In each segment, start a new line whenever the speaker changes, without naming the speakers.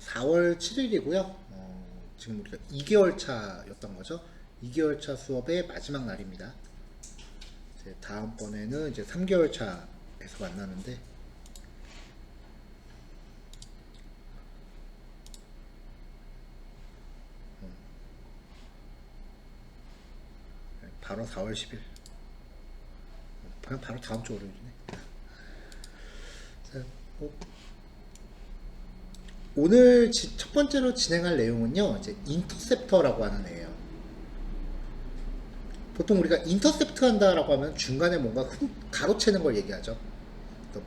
4월 7일이고요. 지금 우리가 2개월 차였던 거죠. 2개월 차 수업의 마지막 날입니다. 이제 다음번에는 이제 3개월 차에서 만나는데, 바로 4월 10일. 그냥 바로 다음 주 월요일이네. 자, 오늘 첫 번째로 진행할 내용은요, 이제 인터셉터라고 하는 애예요. 보통 우리가 인터셉트 한다라고 하면 중간에 뭔가 가로채는 걸 얘기하죠.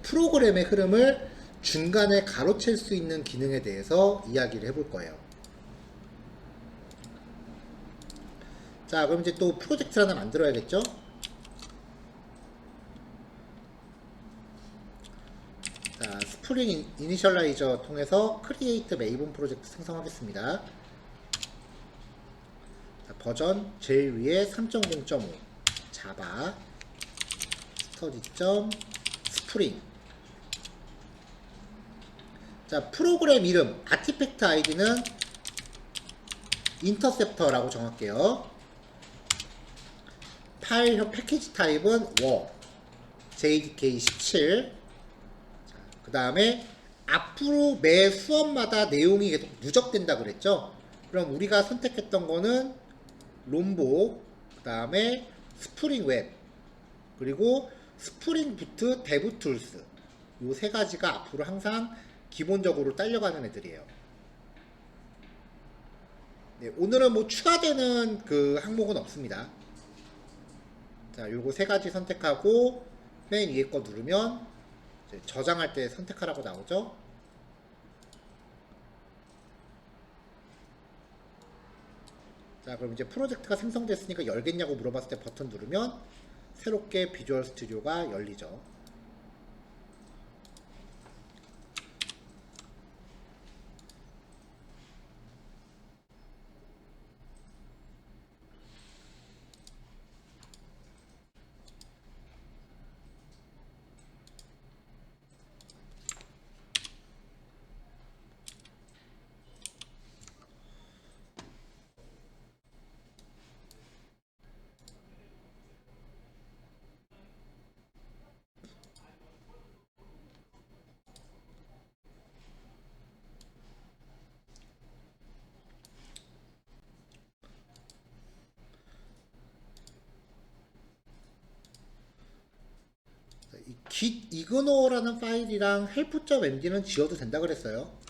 프로그램의 흐름을 중간에 가로챌 수 있는 기능에 대해서 이야기를 해볼 거예요. 자, 그럼 이제 또 프로젝트를 하나 만들어야겠죠? 자, 스프링 이니셜라이저 통해서 크리에이트 메이븐 프로젝트 생성하겠습니다. 자, 버전 제일 위에 3.0.5 자바 스터디.스프링. 자, 프로그램 이름 아티팩트 아이디는 인터셉터라고 정할게요. 파일 패키지 타입은 워 JDK 17. 그 다음에 앞으로 매 수업마다 내용이 계속 누적된다 그랬죠. 그럼 우리가 선택했던 거는 롬보, 그 다음에 스프링 웹, 그리고 스프링 부트 데브 툴스, 요 세 가지가 앞으로 항상 기본적으로 딸려가는 애들이에요. 네, 오늘은 뭐 추가되는 그 항목은 없습니다. 자, 요거 세 가지 선택하고 맨 위에 거 누르면 이제 저장할 때 선택하라고 나오죠. 자, 그럼 이제 프로젝트가 생성됐으니까 열겠냐고 물어봤을 때 버튼 누르면 새롭게 비주얼 스튜디오가 열리죠. 이 git ignore 라는 파일이랑 help.md는 지워도 된다 그랬어요.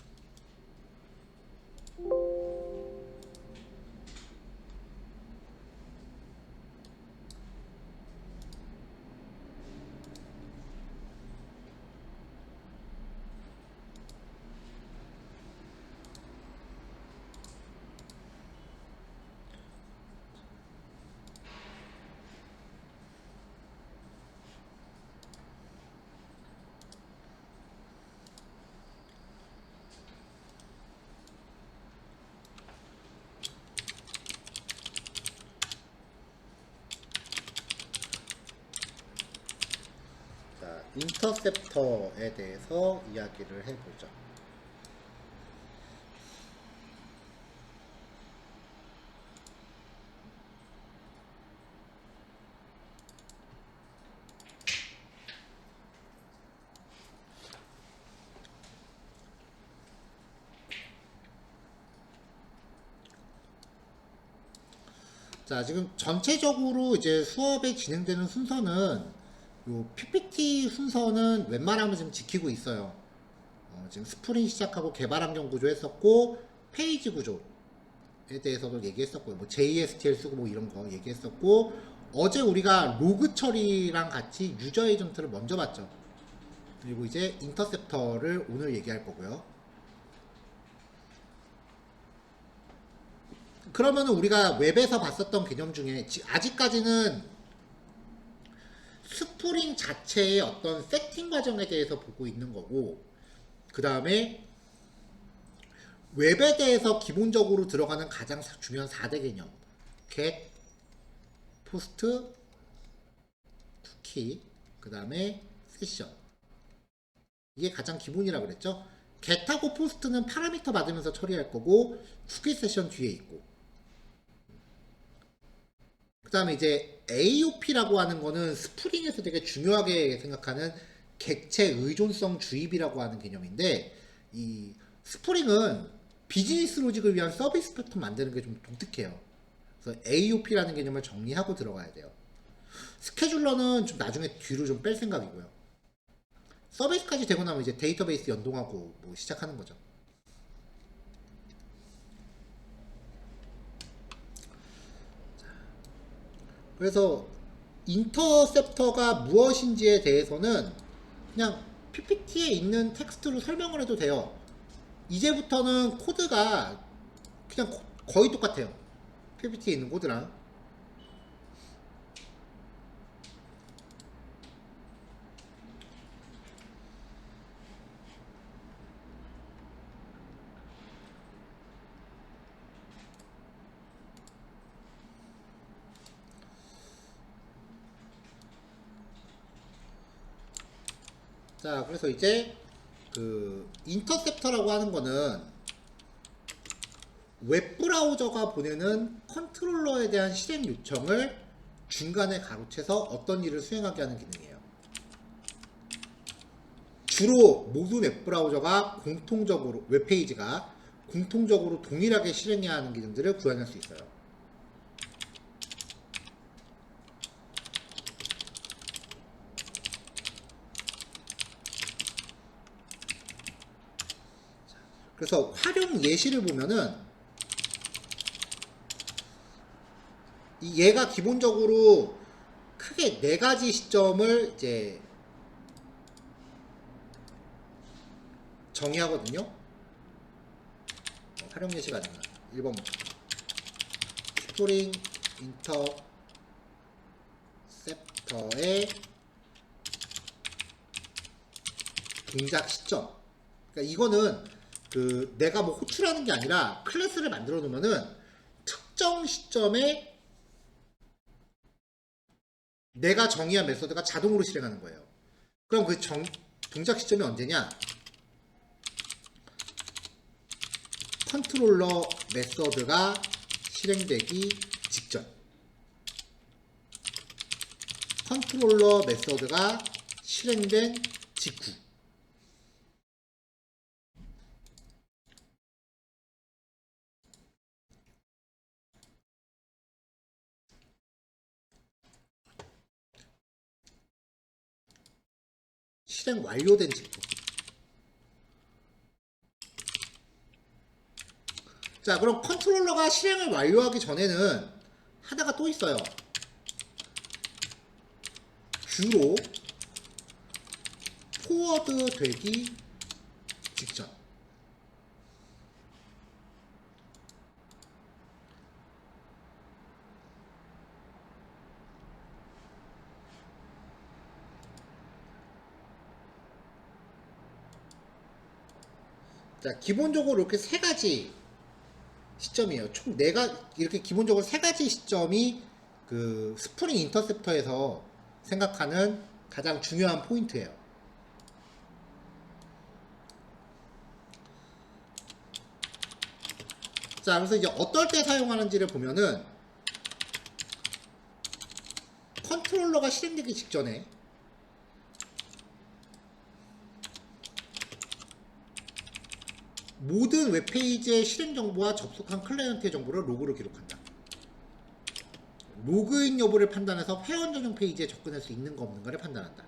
자, 인터셉터에 대해서 이야기를 해보죠. 자, 지금 전체적으로 이제 수업에 진행되는 순서는 요 PPT 순서는 웬만하면 지금 지키고 있어요. 지금 스프링 시작하고 개발 환경 구조 했었고, 페이지 구조에 대해서도 얘기했었고요. 뭐 JSTL 쓰고 뭐 이런 거 얘기했었고, 어제 우리가 로그 처리랑 같이 유저 에이전트를 먼저 봤죠. 그리고 이제 인터셉터를 오늘 얘기할 거고요. 그러면 우리가 웹에서 봤었던 개념 중에 아직까지는 스프링 자체의 어떤 세팅 과정에 대해서 보고 있는 거고, 그 다음에 웹에 대해서 기본적으로 들어가는 가장 중요한 4대 개념 get, post, cookie, 그 다음에 session, 이게 가장 기본이라고 그랬죠. get하고 post는 파라미터 받으면서 처리할 거고 쿠키 세션 뒤에 있고, 그 다음에 이제 AOP라고 하는 거는 스프링에서 되게 중요하게 생각하는 객체 의존성 주입이라고 하는 개념인데, 이 스프링은 비즈니스 로직을 위한 서비스 패턴 만드는 게 좀 독특해요. 그래서 AOP라는 개념을 정리하고 들어가야 돼요. 스케줄러는 좀 나중에 뒤로 좀 뺄 생각이고요. 서비스까지 되고 나면 이제 데이터베이스 연동하고 뭐 시작하는 거죠. 그래서 인터셉터가 무엇인지에 대해서는 그냥 PPT에 있는 텍스트로 설명을 해도 돼요. 이제부터는 코드가 그냥 거의 똑같아요. PPT에 있는 코드랑. 자, 그래서 이제 그 인터셉터라고 하는 거는 웹브라우저가 보내는 컨트롤러에 대한 실행 요청을 중간에 가로채서 어떤 일을 수행하게 하는 기능이에요. 주로 모든 웹브라우저가 공통적으로, 웹페이지가 공통적으로 동일하게 실행해야 하는 기능들을 구현할 수 있어요. 그래서 활용 예시를 보면은 얘가 기본적으로 크게 네 가지 시점을 이제 정의하거든요. 활용 예시가 아니라 1번 스프링 인터셉터의 동작 시점. 그러니까 이거는 그 내가 뭐 호출하는 게 아니라 클래스를 만들어 놓으면은 특정 시점에 내가 정의한 메소드가 자동으로 실행하는 거예요. 그럼 그 동작 시점이 언제냐? 컨트롤러 메서드가 실행되기 직전. 컨트롤러 메서드가 실행된 직후. 실행 완료된 직후. 자, 그럼 컨트롤러가 실행을 완료하기 전에는 하나가 또 있어요. 주로 포워드 되기 직전. 자, 기본적으로 이렇게 세 가지 시점이에요. 총 네가 이렇게 기본적으로 세 가지 시점이 그 스프링 인터셉터에서 생각하는 가장 중요한 포인트예요. 자, 그래서 이제 어떨 때 사용하는지를 보면은 컨트롤러가 실행되기 직전에 모든 웹페이지의 실행 정보와 접속한 클라이언트의 정보를 로그로 기록한다. 로그인 여부를 판단해서 회원 전용 페이지에 접근할 수 있는가 없는가를 판단한다.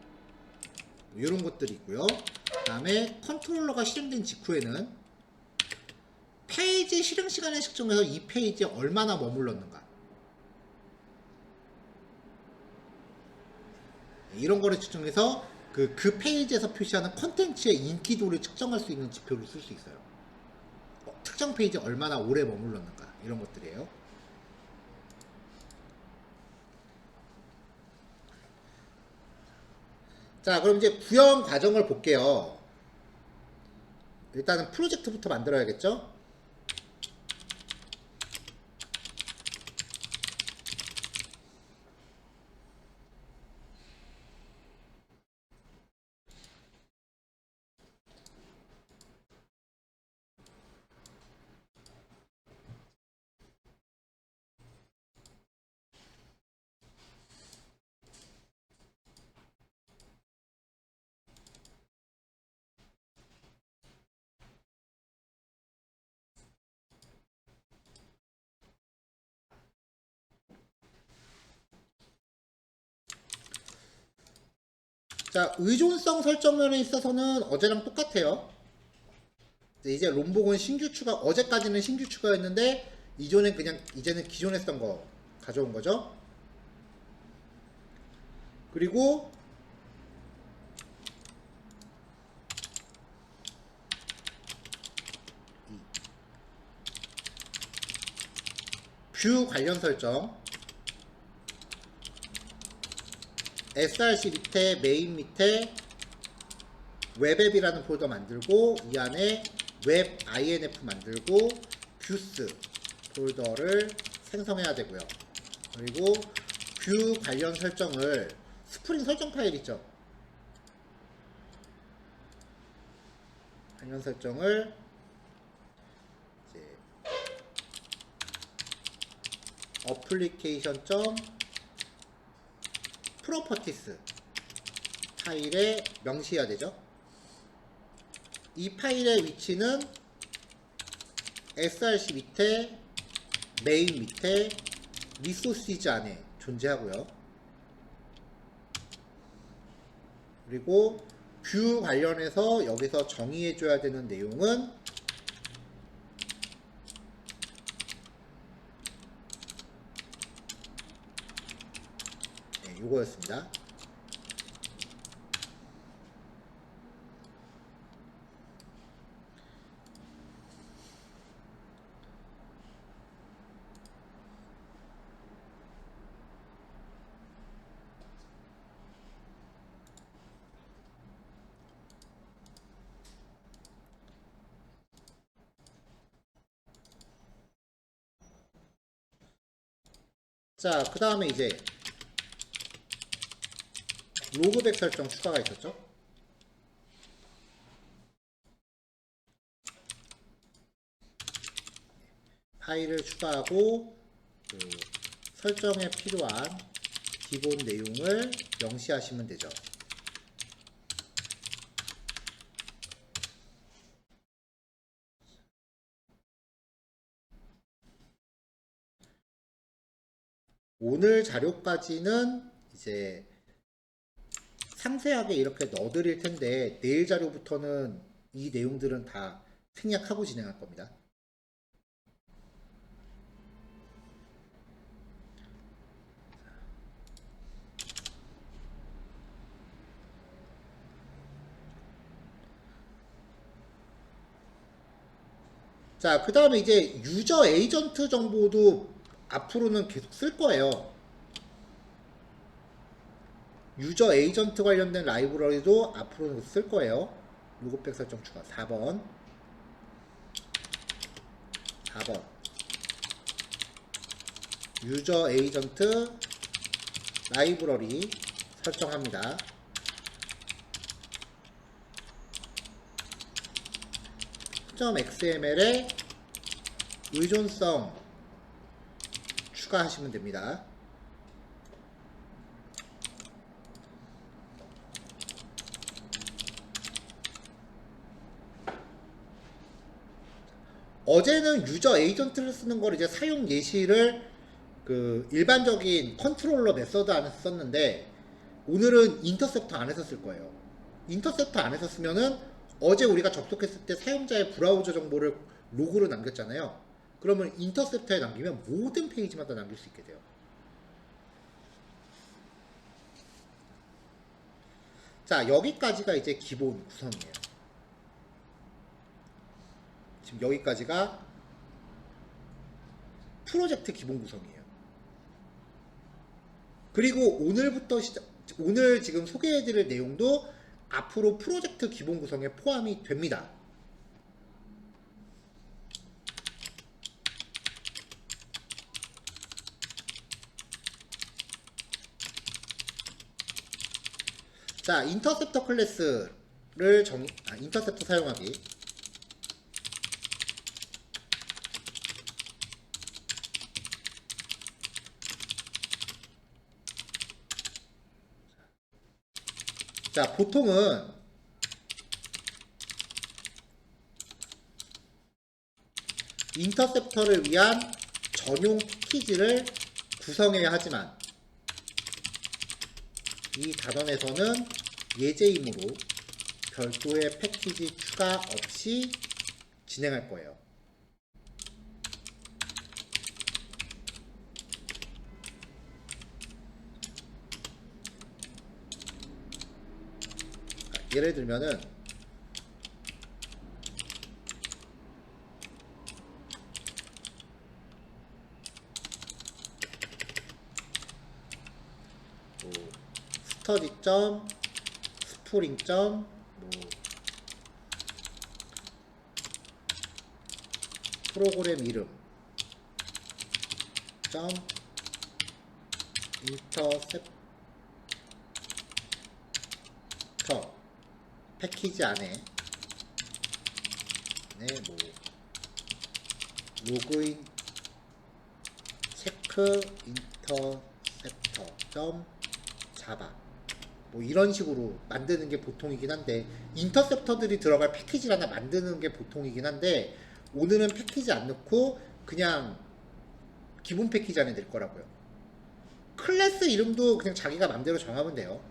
이런 것들이 있고요. 그 다음에 컨트롤러가 실행된 직후에는 페이지 실행 시간을 측정해서 이 페이지에 얼마나 머물렀는가, 이런 거를 측정해서 그 페이지에서 표시하는 컨텐츠의 인기도를 측정할 수 있는 지표를 쓸 수 있어요. 특정 페이지에 얼마나 오래 머물렀는가, 이런 것들이에요. 자, 그럼 이제 구현 과정을 볼게요. 일단은 프로젝트부터 만들어야겠죠? 자, 의존성 설정면에 있어서는 어제랑 똑같아요. 이제 롬복은 신규 추가, 어제까지는 신규 추가였는데 이제는 기존에 했던 거 가져온 거죠. 그리고 뷰 관련 설정, src 밑에 메인 밑에 웹앱이라는 폴더 만들고 이 안에 웹 inf 만들고 뷰스 폴더를 생성해야 되고요. 그리고 뷰 관련 설정을 스프링 설정 파일 있죠. 관련 설정을 이제 어플리케이션 프로퍼티스 파일에 명시해야 되죠. 이 파일의 위치는 src 밑에 메인 밑에 리소시즈 안에 존재하고요. 그리고 뷰 관련해서 여기서 정의해 줘야 되는 내용은 네, 요거였습니다. 자, 그 다음에 이제 로그백 설정 추가가 있었죠. 파일을 추가하고 그 설정에 필요한 기본 내용을 명시하시면 되죠. 오늘 자료까지는 이제 상세하게 이렇게 넣어드릴 텐데 내일 자료부터는 이 내용들은 다 생략하고 진행할 겁니다. 자, 그 다음에 이제 유저 에이전트 정보도 앞으로는 계속 쓸 거예요. 유저 에이전트 관련된 라이브러리도 앞으로는 쓸 거예요. 로그백 설정 추가 4번 유저 에이전트 라이브러리 설정합니다. .xml에 의존성 추가하시면 됩니다. 어제는 유저 에이전트를 쓰는 걸 이제 사용 예시를 그 일반적인 컨트롤러 메서드 안에서 썼는데 오늘은 인터셉터 안에서 쓸 거예요. 인터셉터 안에서 쓰면은 어제 우리가 접속했을 때 사용자의 브라우저 정보를 로그로 남겼잖아요. 그러면 인터셉터에 남기면 모든 페이지마다 남길 수 있게 돼요. 자, 여기까지가 이제 기본 구성이에요. 지금 여기까지가 프로젝트 기본 구성이에요. 그리고 오늘 지금 소개해드릴 내용도 앞으로 프로젝트 기본 구성에 포함이 됩니다. 자, 인터셉터 클래스를 인터셉터 사용하기. 자, 보통은 인터셉터를 위한 전용 패키지를 구성해야 하지만 이 단원에서는 예제이므로 별도의 패키지 추가 없이 진행할 거예요. 예를 들면은 뭐 스터디점, 스프링점, 뭐 프로그램 이름 점 인터셉터 패키지 안에 뭐 로그인 체크 인터셉터 점 자바 뭐 이런 식으로 만드는 게 보통이긴 한데, 인터셉터들이 들어갈 패키지를 하나 만드는 게 보통이긴 한데, 오늘은 패키지 안 넣고 그냥 기본 패키지 안에 넣을 거라고요. 클래스 이름도 그냥 자기가 맘대로 정하면 돼요.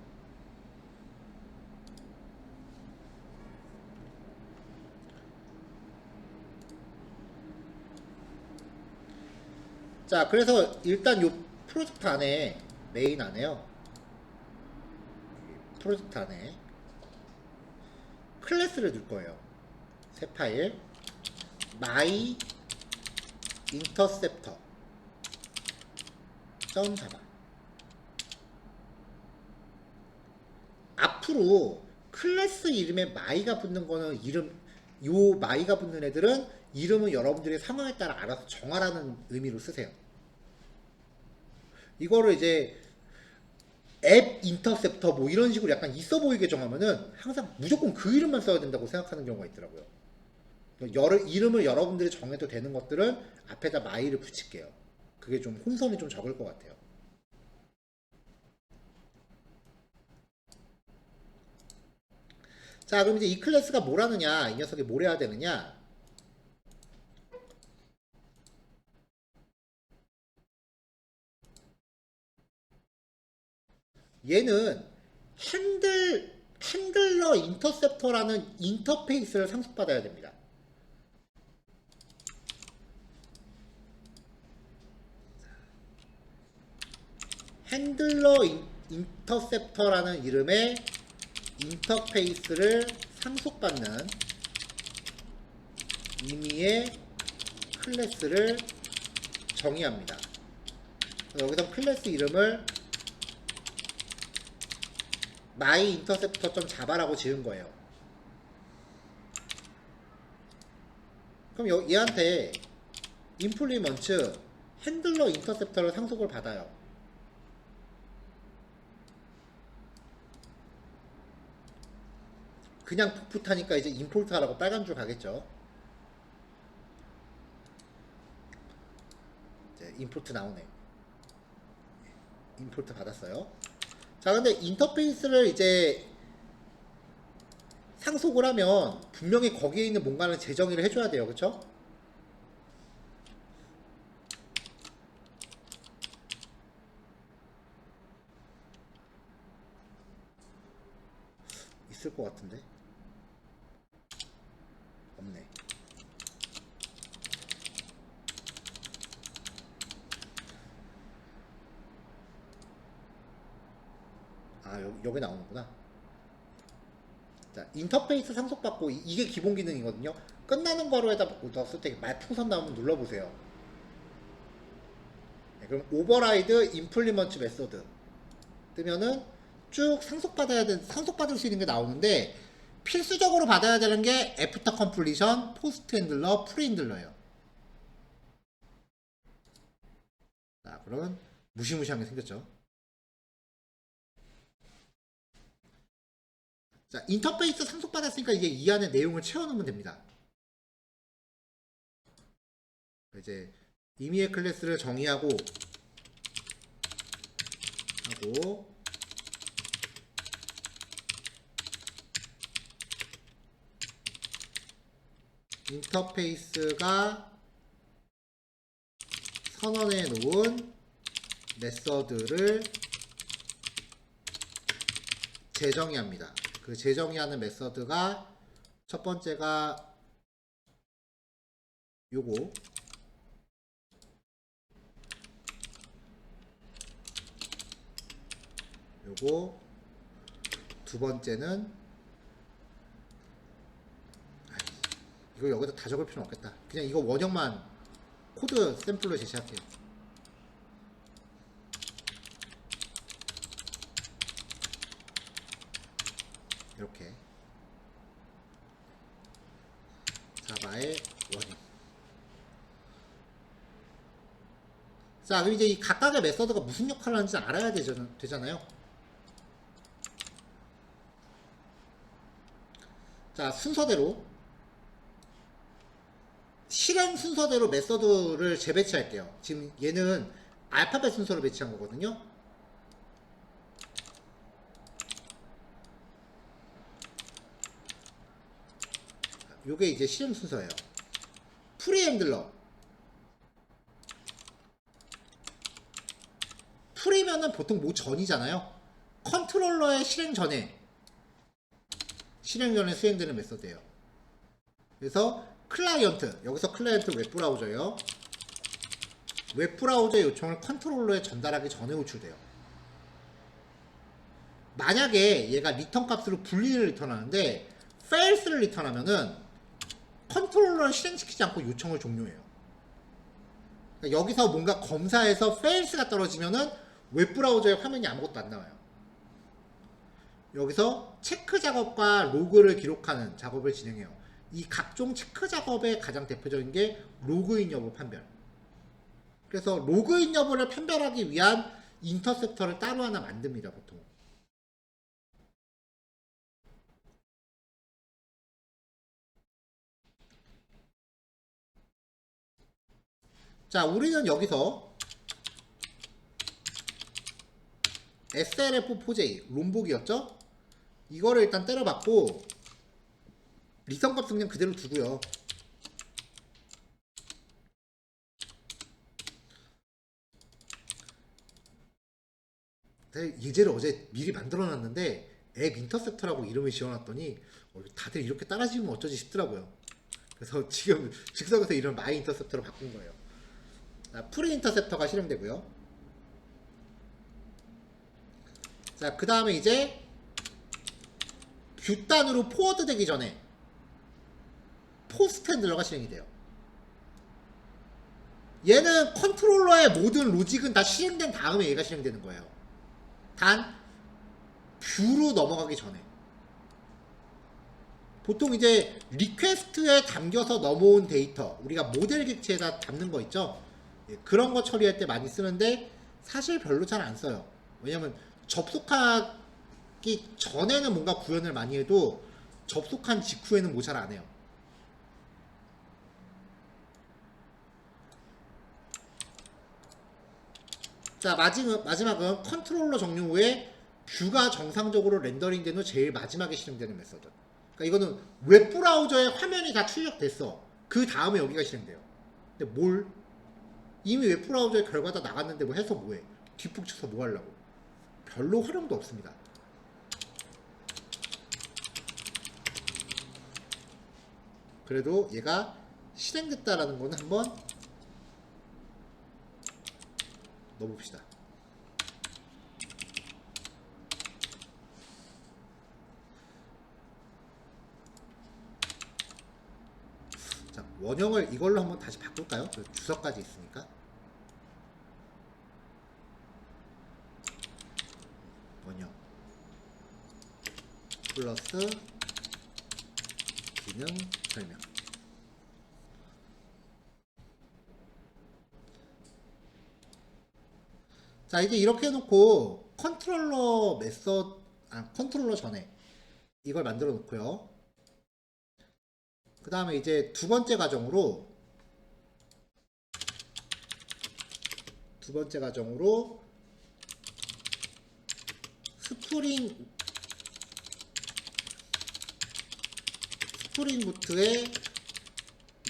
자, 그래서 일단 요 프로젝트 안에, 메인 안에요, 프로젝트 안에 클래스를 넣을 거예요. 새 파일 my interceptor 자바. 앞으로 클래스 이름에 my가 붙는 거는 요 my가 붙는 애들은 이름은 여러분들의 상황에 따라 알아서 정하라는 의미로 쓰세요. 이거를 이제 앱 인터셉터 뭐 이런 식으로 약간 있어 보이게 정하면은 항상 무조건 그 이름만 써야 된다고 생각하는 경우가 있더라고요. 이름을 여러분들이 정해도 되는 것들은 앞에다 my를 붙일게요. 그게 좀 혼선이 좀 적을 것 같아요. 자, 그럼 이제 이 클래스가 뭘 하느냐, 이 녀석이 뭘 해야 되느냐. 얘는 핸들러 인터셉터라는 인터페이스를 상속받아야 됩니다. 핸들러 인터셉터라는 이름의 인터페이스를 상속받는 의미의 클래스를 정의합니다. 여기서 클래스 이름을 myInterceptor.java라고 지은 거예요. 그럼 얘한테 임플리먼트 핸들러 인터셉터를 상속을 받아요. 그냥 풋풋하니까 이제 임포트 하라고 빨간 줄 가겠죠. 이제 임포트 나오네. 임포트 받았어요. 자, 근데 인터페이스를 이제 상속을 하면 분명히 거기에 있는 뭔가를 재정의를 해줘야 돼요. 그쵸? 있을 것 같은데? 없네. 아, 여기 나오는구나. 자, 인터페이스 상속받고 이게 기본 기능이거든요. 끝나는 괄호에다 넣었을 때 말풍선 나오면 눌러보세요. 네, 그럼 오버라이드 임플리먼트 메소드 뜨면은 쭉 상속받을 수 있는 게 나오는데, 필수적으로 받아야 되는 게 애프터 컴플리션, 포스트 핸들러, 프리 핸들러예요. 자, 그러면 무시무시한 게 생겼죠. 자, 인터페이스 상속받았으니까 이제 이 안에 내용을 채워놓으면 됩니다. 이제 임의의 클래스를 정의하고 인터페이스가 선언해 놓은 메서드를 재정의합니다. 그 재정의하는 메서드가 첫 번째가 요거, 두 번째는 이거 여기다 다 적을 필요는 없겠다. 그냥 이거 원형만 코드 샘플로 제시할게요. 이렇게 자바의 원형. 자, 그럼 이제 이 각각의 메서드가 무슨 역할을 하는지 알아야 되잖아요. 자, 순서대로 실행 순서대로 메서드를 재배치할게요. 지금 얘는 알파벳 순서로 배치한 거거든요. 요게 이제 실행 순서예요. 프리핸들러. 프리면은 보통 뭐 전이잖아요. 컨트롤러의 실행 전에 수행되는 메서드예요. 그래서 클라이언트, 여기서 클라이언트 웹브라우저예요. 웹브라우저의 요청을 컨트롤러에 전달하기 전에 호출돼요. 만약에 얘가 리턴 값으로 분리를 리턴하는데 fails를 리턴하면은 컨트롤러를 실행시키지 않고 요청을 종료해요. 그러니까 여기서 뭔가 검사해서 fails가 떨어지면은 웹브라우저의 화면이 아무것도 안 나와요. 여기서 체크 작업과 로그를 기록하는 작업을 진행해요. 이 각종 체크 작업의 가장 대표적인 게 로그인 여부 판별. 그래서 로그인 여부를 판별하기 위한 인터셉터를 따로 하나 만듭니다, 보통. 자, 우리는 여기서 SLF4j 롬복이었죠? 이거를 일단 때려봤고 리턴 값은 그냥 그대로 두고요. 예제를 어제 미리 만들어놨는데 앱 인터셉터라고 이름을 지어놨더니 다들 이렇게 따라지면 어쩌지 싶더라고요. 그래서 지금 즉석에서 이런 마이 인터셉터로 바꾼 거예요. 프리 인터셉터가 실행되고요. 자, 그 다음에 이제 뷰단으로 포워드 되기 전에 포스트 핸들러가 실행이 돼요. 얘는 컨트롤러의 모든 로직은 다 실행된 다음에 얘가 실행되는 거예요. 단 뷰로 넘어가기 전에. 보통 이제 리퀘스트에 담겨서 넘어온 데이터, 우리가 모델 객체에다 담는 거 있죠? 그런 거 처리할 때 많이 쓰는데 사실 별로 잘 안 써요. 왜냐면 접속하기 전에는 뭔가 구현을 많이 해도 접속한 직후에는 뭐 잘 안 해요. 자, 마지막은 컨트롤러 종료 후에 뷰가 정상적으로 렌더링 된 후 제일 마지막에 실행되는 메서드. 그러니까 이거는 웹브라우저에 화면이 다 출력됐어. 그 다음에 여기가 실행돼요. 근데 이미 웹브라우저의 결과 다 나갔는데 뭐 해서 뭐해? 뒷북 쳐서 뭐 하려고? 별로 활용도 없습니다. 그래도 얘가 실행됐다라는 거는 한번 넣어봅시다. 자, 원형을 이걸로 한번 다시 바꿀까요? 주석까지 있으니까. 원형 플러스 기능 설명. 자, 이제 이렇게 해놓고 컨트롤러 전에 이걸 만들어 놓고요. 그 다음에 이제 두 번째 과정으로 스프링부트의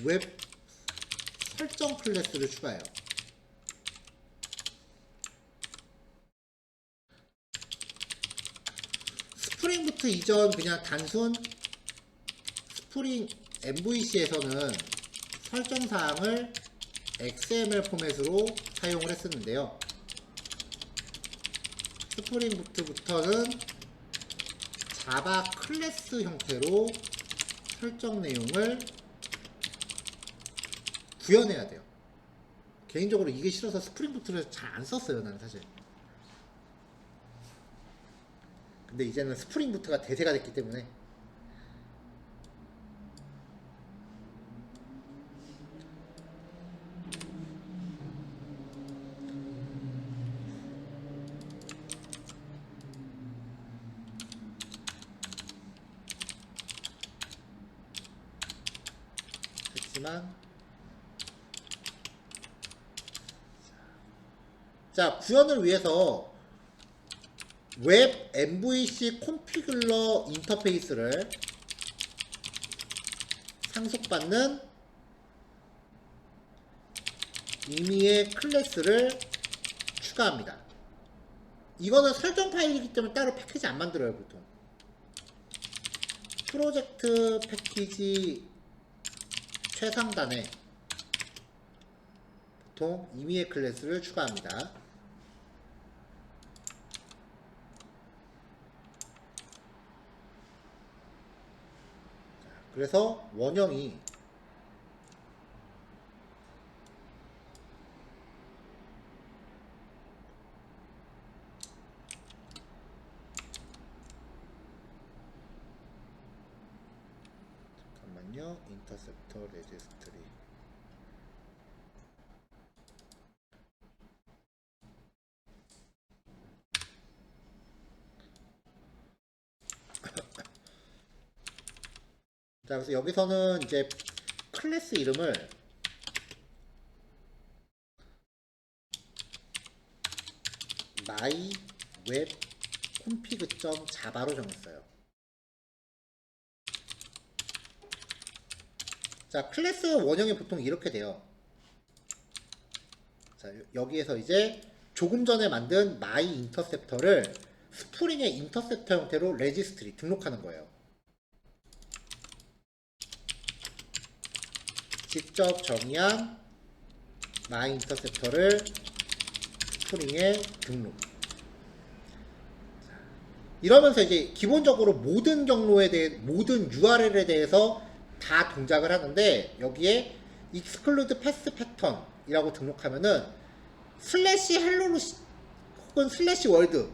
웹 설정 클래스를 추가해요. 프로젝트 이전 그냥 단순 스프링 MVC에서는 설정사항을 XML 포맷으로 사용을 했었는데요. 스프링부트부터는 자바 클래스 형태로 설정 내용을 구현해야 돼요. 개인적으로 이게 싫어서 스프링부트를 잘 안 썼어요, 나는 사실. 근데 이제는 스프링부트가 대세가 됐기 때문에 됐지만, 자, 구현을 위해서 웹 MVC 콘피귤러 인터페이스를 상속받는 임의의 클래스를 추가합니다. 이거는 설정 파일이기 때문에 따로 패키지 안 만들어요, 보통. 프로젝트 패키지 최상단에 보통 임의의 클래스를 추가합니다. 그래서 원형이 잠깐만요. 인터셉터 레지스트리 자, 그래서 여기서는 이제 클래스 이름을 my web config.java로 정했어요. 자, 클래스 원형이 보통 이렇게 돼요. 자, 여기에서 이제 조금 전에 만든 my 인터셉터를 스프링의 인터셉터 형태로 레지스트리 등록하는 거예요. 직접 정의한 my 인터셉터를 스프링에 등록. 이러면서 이제 기본적으로 모든 경로에 대해, 모든 URL에 대해서 다 동작을 하는데, 여기에 exclude path pattern 이라고 등록하면은 슬래시 헬로로 혹은 슬래시 월드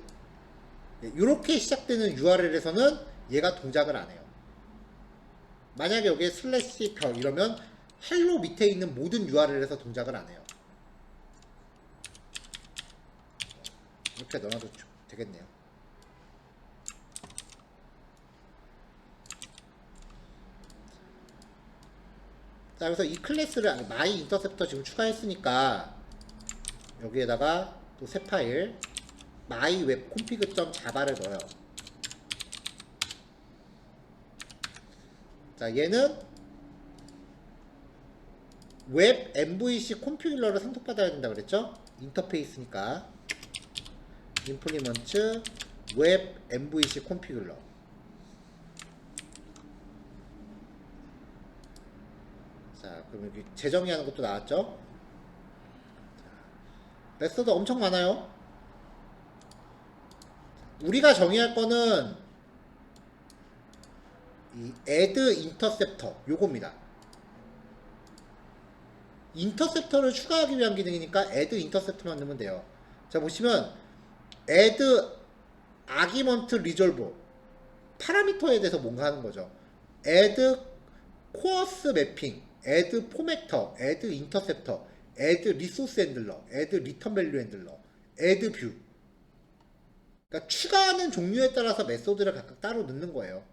이렇게 시작되는 URL에서는 얘가 동작을 안 해요. 만약에 여기에 슬래시 별 이러면 헬로 밑에 있는 모든 URL에서 동작을 안 해요. 이렇게 넣어놔도 되겠네요. 자, 그래서 이 클래스를 my 인터셉터 지금 추가했으니까 여기에다가 또 새 파일 my web config.java를 넣어요. 자, 얘는 웹 MVC 콘피귤러를 상속받아야 된다 그랬죠? 인터페이스니까 implement 웹 MVC 콘피귤러. 자, 그럼 여기 재정의하는 것도 나왔죠? 메서드 엄청 많아요. 우리가 정의할 거는 이 add interceptor 요겁니다. 인터셉터를 추가하기 위한 기능이니까 add interceptor만 넣으면 돼요. 자, 보시면 add argument resolver 파라미터에 대해서 뭔가 하는 거죠. add course mapping, add formatter, add interceptor, add resource handler, add return value handler, add view. 그러니까 추가하는 종류에 따라서 메소드를 각각 따로 넣는 거예요.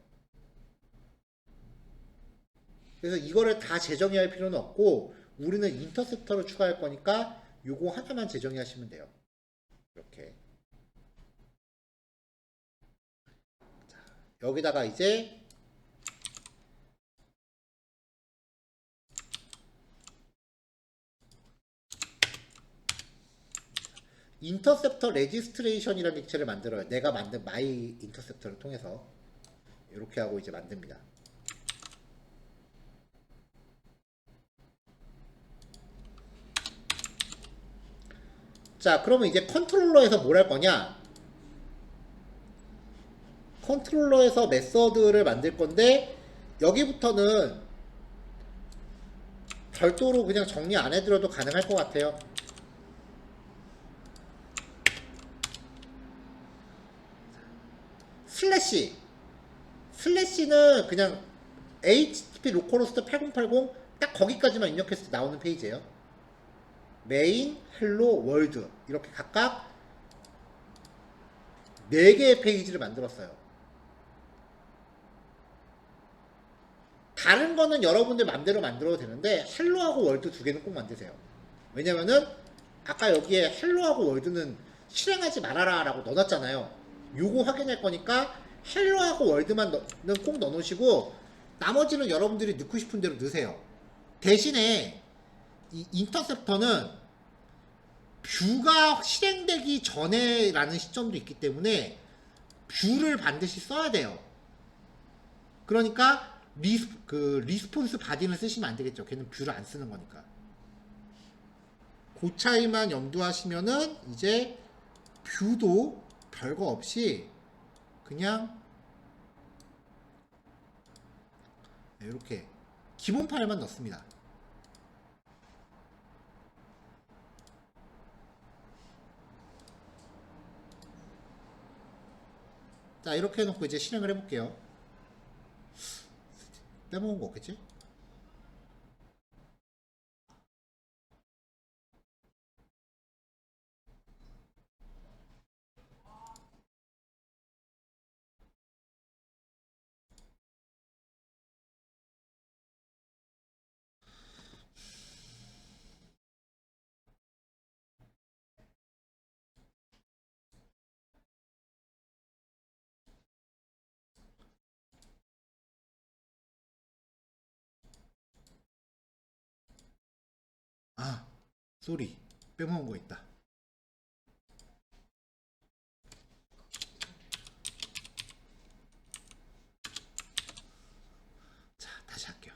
그래서 이거를 다 재정의 할 필요는 없고, 우리는 인터셉터를 추가할 거니까 요거 하나만 재정의 하시면 돼요. 이렇게. 자, 여기다가 이제 인터셉터 레지스트레이션이라는 객체를 만들어요. 내가 만든 마이 인터셉터를 통해서. 이렇게 하고 이제 만듭니다. 자, 그러면 이제 컨트롤러에서 뭘 할 거냐? 컨트롤러에서 메서드를 만들 건데 여기부터는 별도로 그냥 정리 안 해드려도 가능할 것 같아요. 슬래시는 그냥 HTTP 로컬호스트 8080 딱 거기까지만 입력했을 때 나오는 페이지예요. 메인, 헬로, 월드 이렇게 각각 4개의 페이지를 만들었어요. 다른 거는 여러분들 맘대로 만들어도 되는데 헬로하고 월드 2개는 꼭 만드세요. 왜냐면은 아까 여기에 헬로하고 월드는 실행하지 말아라 라고 넣어놨잖아요. 요거 확인할 거니까 헬로하고 월드만 꼭 넣어놓으시고 나머지는 여러분들이 넣고 싶은 대로 넣으세요. 대신에 이 인터셉터는 뷰가 실행되기 전에 라는 시점도 있기 때문에 뷰를 반드시 써야 돼요. 그러니까 리스폰스 바디는 쓰시면 안 되겠죠. 걔는 뷰를 안 쓰는 거니까. 그 차이만 염두하시면은 이제 뷰도 별거 없이 그냥 이렇게 기본 파일만 넣습니다. 자, 이렇게 해놓고 이제 실행을 해볼게요. 빼먹은 거 없겠지? 아, 쏘리. 빼먹은 거 있다. 자, 다시 할게요.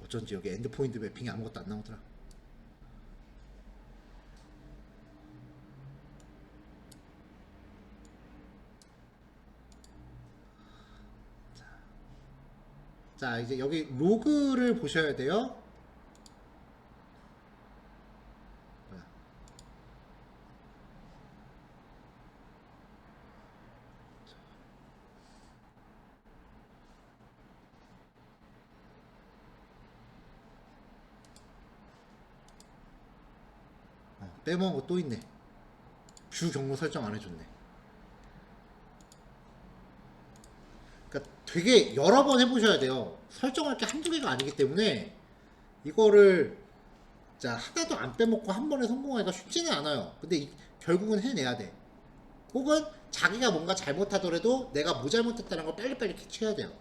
어쩐지 여기 엔드포인트 매핑이 아무것도 안 나오더라. 자, 이제 여기 로그를 보셔야 돼요. 뭐야? 빼먹은 거 또 있네. 뷰 경로 설정 안 해줬네. 그러니까 되게 여러 번 해보셔야 돼요. 설정할 게 한두 개가 아니기 때문에 이거를 자 하나도 안 빼먹고 한 번에 성공하기가 쉽지는 않아요. 근데 결국은 해내야 돼. 혹은 자기가 뭔가 잘못하더라도 내가 뭐 잘못했다는 걸 빨리빨리 캐치해야 돼요.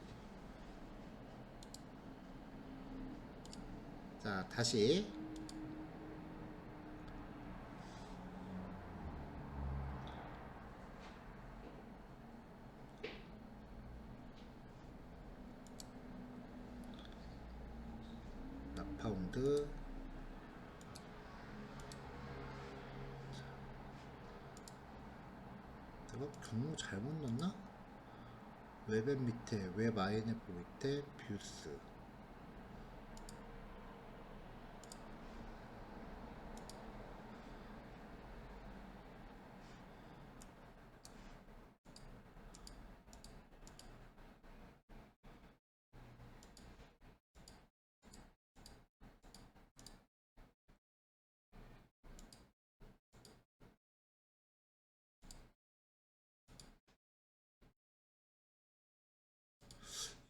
자, 다시 락파운드. 내가 경로 잘못 넣었나? 웹앱 밑에 웹 INF 밑에 뷰스.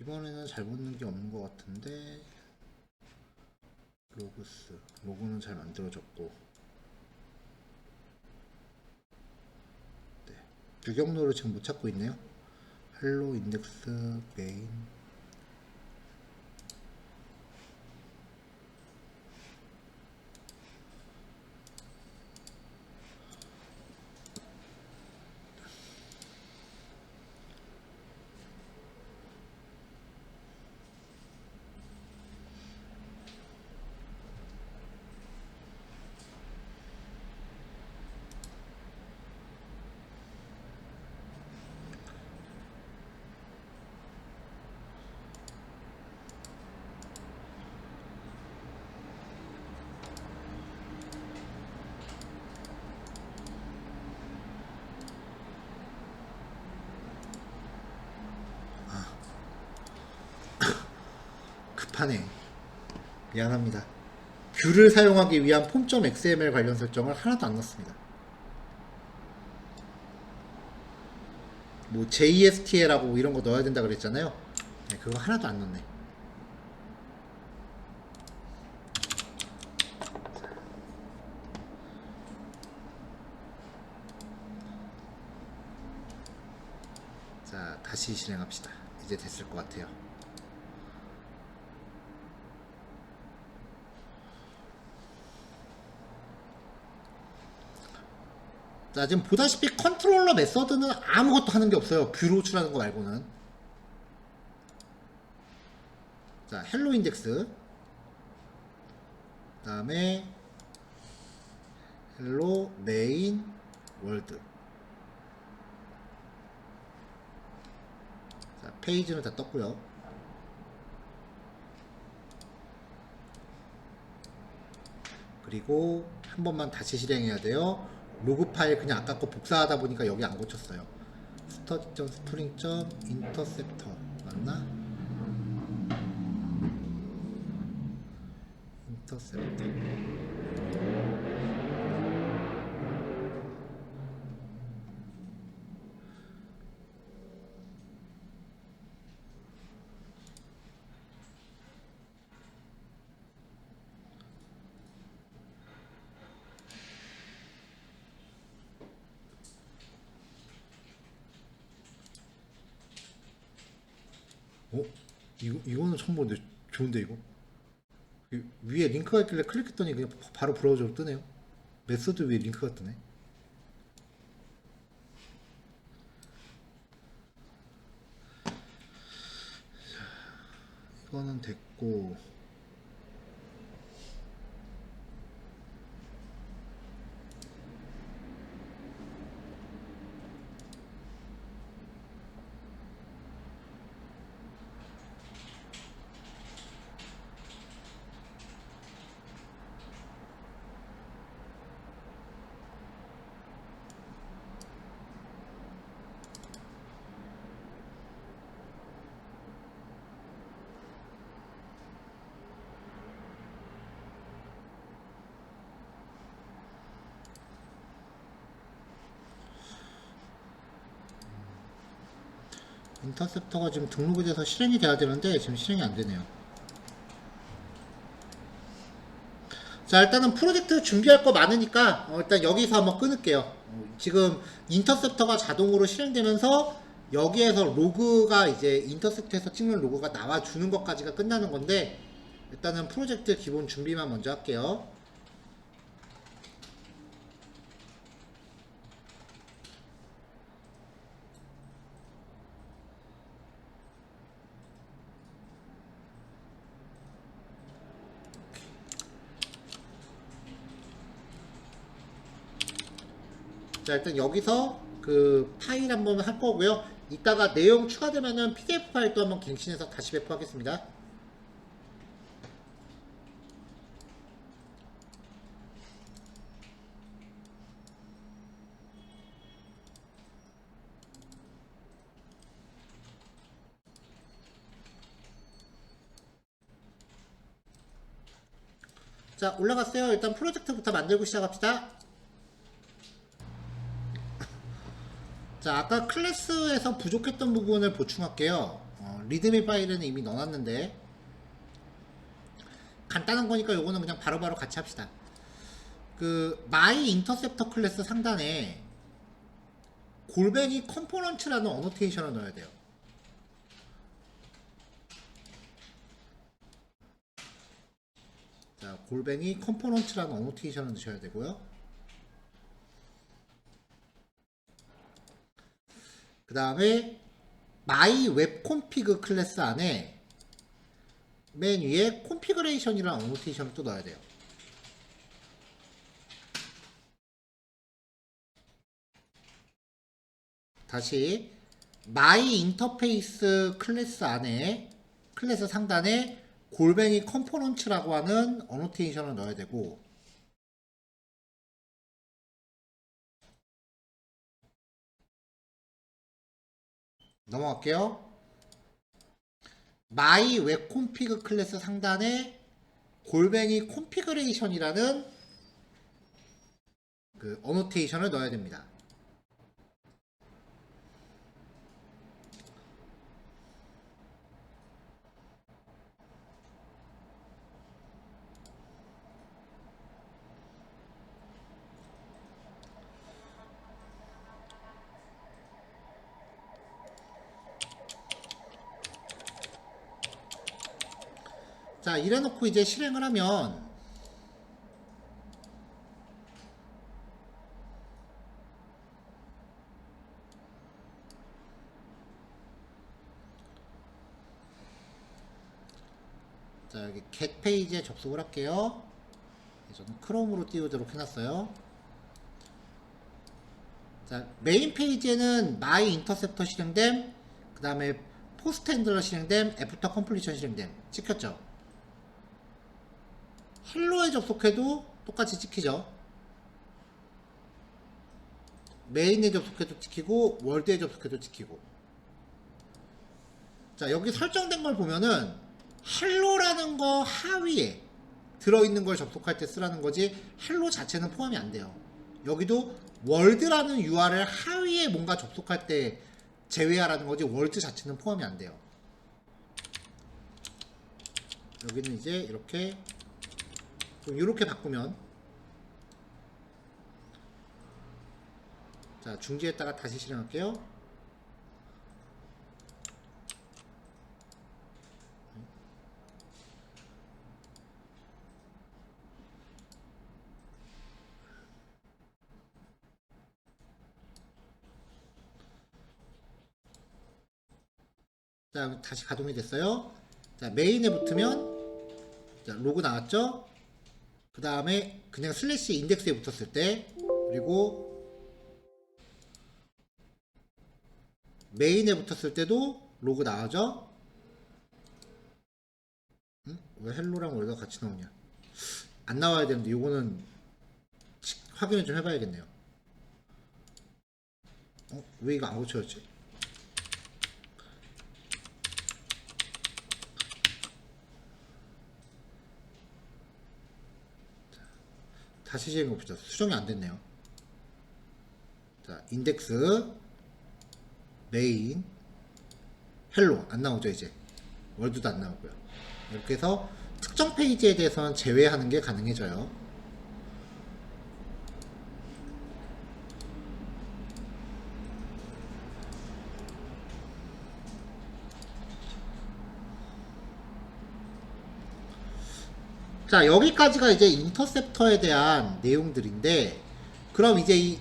이번에는 잘못 넣은 게 없는 것 같은데. 로그스 로고는 잘 만들어졌고, 네. 유경로를 지금 못 찾고 있네요. 헬로 인덱스 메인. 급하네. 미안합니다. 뷰를 사용하기 위한 폼.xml 관련 설정을 하나도 안 넣었습니다. 뭐 JSTL하고 이런 거 넣어야 된다 그랬잖아요. 네, 그거 하나도 안 넣네. 자, 다시 실행합시다. 이제 됐을 것 같아요. 자, 지금 보다시피 컨트롤러 메서드는 아무것도 하는 게 없어요. 뷰로 호출하는 거 말고는. 자, 헬로 인덱스. 그 다음에 헬로 메인 월드. 자, 페이지는 다 떴고요. 그리고 한 번만 다시 실행해야 돼요. 로그 파일 그냥 아까 거 복사하다 보니까 여기 안 고쳤어요. 스터디.스프링.인터셉터 맞나? 인터셉터. 어? 이거는 처음 보는데 좋은데 이거? 위에 링크가 있길래 클릭했더니 그냥 바로 브라우저로 뜨네요. 메소드 위에 링크가 뜨네. 이거는 됐고. 인터셉터가 지금 등록이 돼서 실행이 돼야 되는데 지금 실행이 안 되네요. 자, 일단은 프로젝트 준비할 거 많으니까 일단 여기서 한번 끊을게요. 지금 인터셉터가 자동으로 실행되면서 여기에서 로그가 이제 인터셉터에서 찍는 로그가 나와주는 것까지가 끝나는 건데, 일단은 프로젝트 기본 준비만 먼저 할게요. 자, 일단 여기서 그 파일 한번 할 거고요. 이따가 내용 추가되면은 PDF 파일도 한번 갱신해서 다시 배포하겠습니다. 자, 올라갔어요. 일단 프로젝트부터 만들고 시작합시다. 자, 아까 클래스에서 부족했던 부분을 보충할게요. 리드미 파일은 이미 넣어놨는데 간단한 거니까 요거는 그냥 바로바로 같이 합시다. 그 마이 인터셉터 클래스 상단에 골뱅이 컴포넌트라는 어노테이션을 넣어야 돼요. 자, 골뱅이 컴포넌트라는 어노테이션을 넣으셔야 되고요. 그 다음에 마이 웹 콘피그 클래스 안에 맨 위에 콘피그레이션이라는 어노테이션을 또 넣어야 돼요. 다시 마이 인터페이스 클래스 안에 클래스 상단에 골뱅이 컴포넌트라고 하는 어노테이션을 넣어야 되고, 넘어갈게요. my 웹 콘피그 클래스 상단에 골뱅이 configuration이라는 그 어노테이션을 넣어야 됩니다. 자, 이래놓고 이제 실행을 하면 자, 여기 get 페이지에 접속을 할게요. 저는 크롬으로 띄우도록 해놨어요. 자, 메인 페이지에는 my 인터셉터 실행됨, 그 다음에 포스트 핸들러 실행됨, 애프터 컴플리션 실행됨 찍혔죠. 헬로에 접속해도 똑같이 찍히죠. 메인에 접속해도 찍히고 월드에 접속해도 찍히고. 자, 여기 설정된 걸 보면은 헬로라는 거 하위에 들어있는 걸 접속할 때 쓰라는 거지 헬로 자체는 포함이 안 돼요. 여기도 월드라는 URL 하위에 뭔가 접속할 때 제외하라는 거지 월드 자체는 포함이 안 돼요. 여기는 이제 이렇게 좀 이렇게 바꾸면, 자, 중지했다가 다시 실행할게요. 자, 다시 가동이 됐어요. 자, 메인에 붙으면, 자, 로그 나왔죠? 그 다음에 그냥 슬래시 인덱스에 붙었을 때, 그리고 메인에 붙었을 때도 로그 나오죠? 응? 왜 헬로랑 월드가 같이 나오냐? 안 나와야 되는데 요거는 확인을 좀 해봐야겠네요. 왜 이거 안 고쳐졌지? 다시 시행해봅시다. 수정이 안 됐네요. 자, 인덱스, 메인, 헬로 안 나오죠 이제. 월드도 안 나오고요. 이렇게 해서 특정 페이지에 대해서는 제외하는 게 가능해져요. 자, 여기까지가 이제 인터셉터에 대한 내용들인데, 그럼 이제 이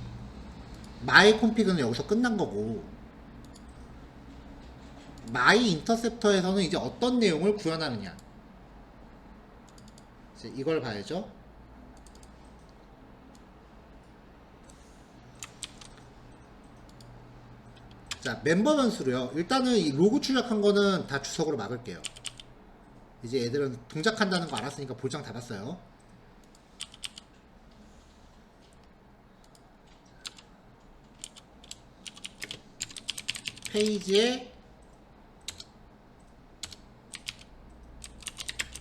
마이 콘피그는 여기서 끝난 거고, 마이 인터셉터에서는 이제 어떤 내용을 구현하느냐, 이제 이걸 봐야죠. 자, 멤버 변수로요. 일단은 이 로그 출력한 거는 다 주석으로 막을게요. 이제 애들은 동작한다는 거 알았으니까 볼장 닫았어요. 페이지에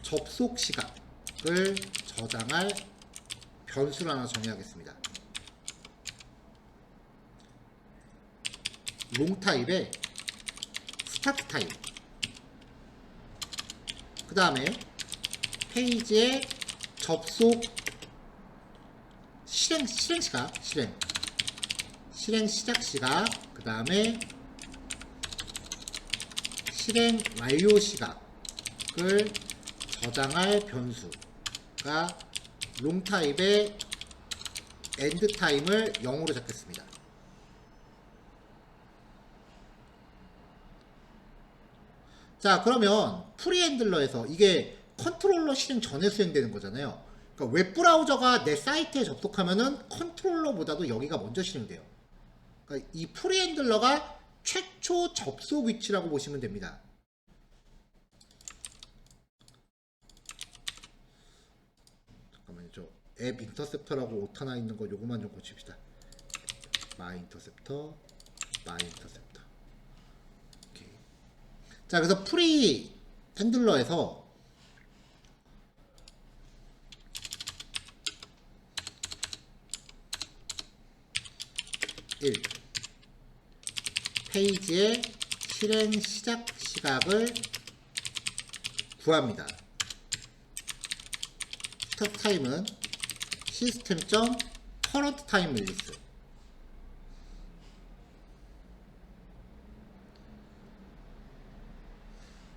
접속 시각을 저장할 변수를 하나 정의하겠습니다. 롱 타입에 스타트 타입, 그 다음에 페이지에 접속 실행 시각, 실행 시작 시각, 그 다음에 실행 완료 시각을 저장할 변수가 롱 타입의 엔드 타임을 0으로 잡겠습니다. 자, 그러면 프리핸들러에서 이게 컨트롤러 실행 전에 수행되는 거잖아요. 그러니까 웹브라우저가 내 사이트에 접속하면은 컨트롤러보다도 여기가 먼저 실행돼요. 그러니까 이 프리핸들러가 최초 접속 위치라고 보시면 됩니다. 잠깐만요. 저 앱 인터셉터라고 오타나 있는 거 요거만 좀 고칩시다. 마이 인터셉터, 마이 인터셉터. 오케이. 자, 그래서 프리 핸들러에서 (1) 페이지의 실행 시작 시각을 구합니다. 스타트 타임은 시스템.current time release.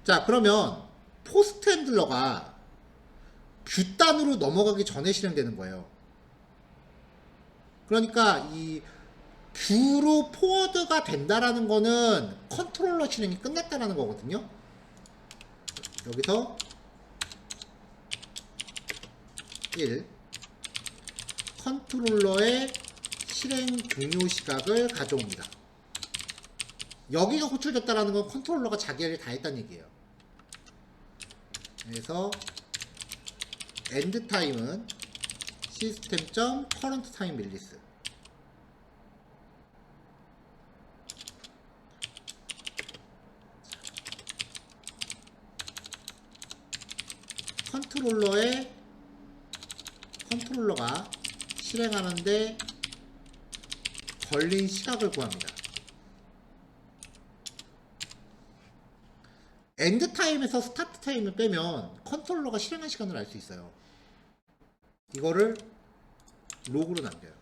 자, 그러면 포스트 핸들러가 뷰단으로 넘어가기 전에 실행되는 거예요. 그러니까 이 뷰로 포워드가 된다라는 거는 컨트롤러 실행이 끝났다라는 거거든요. 여기서 1 컨트롤러의 실행 종료 시각을 가져옵니다. 여기가 호출됐다라는 건 컨트롤러가 자기 할 일 다 했다는 얘기예요. 그래서 end time은 system.current time release. 컨트롤러가 실행하는데 걸린 시각을 구합니다. 엔드 타임에서 스타트 타임을 빼면 컨트롤러가 실행한 시간을 알 수 있어요. 이거를 로그로 남겨요.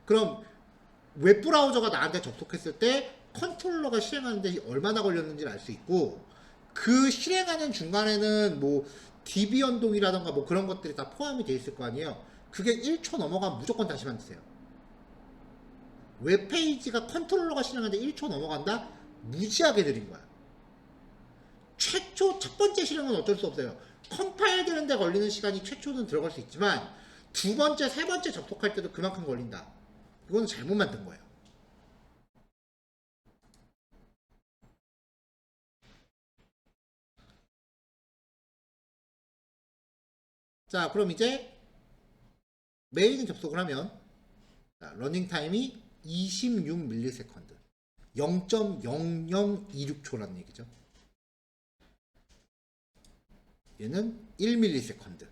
그럼 웹브라우저가 나한테 접속했을 때 컨트롤러가 실행하는데 얼마나 걸렸는지를 알 수 있고, 그 실행하는 중간에는 뭐 DB 연동이라던가 뭐 그런 것들이 다 포함이 되어 있을 거 아니에요. 그게 1초 넘어가면 무조건 다시 만드세요. 웹페이지가 컨트롤러가 실행하는데 1초 넘어간다? 무지하게 느린 거야. 최초 첫 번째 실행은 어쩔 수 없어요. 컴파일 되는데 걸리는 시간이 최초는 들어갈 수 있지만 두 번째, 세 번째 접속할 때도 그만큼 걸린다. 이건 잘못 만든 거예요. 자, 그럼 이제 메인 접속을 하면 러닝 타임이 26ms 0.0026초라는 얘기죠. 얘는 1ms.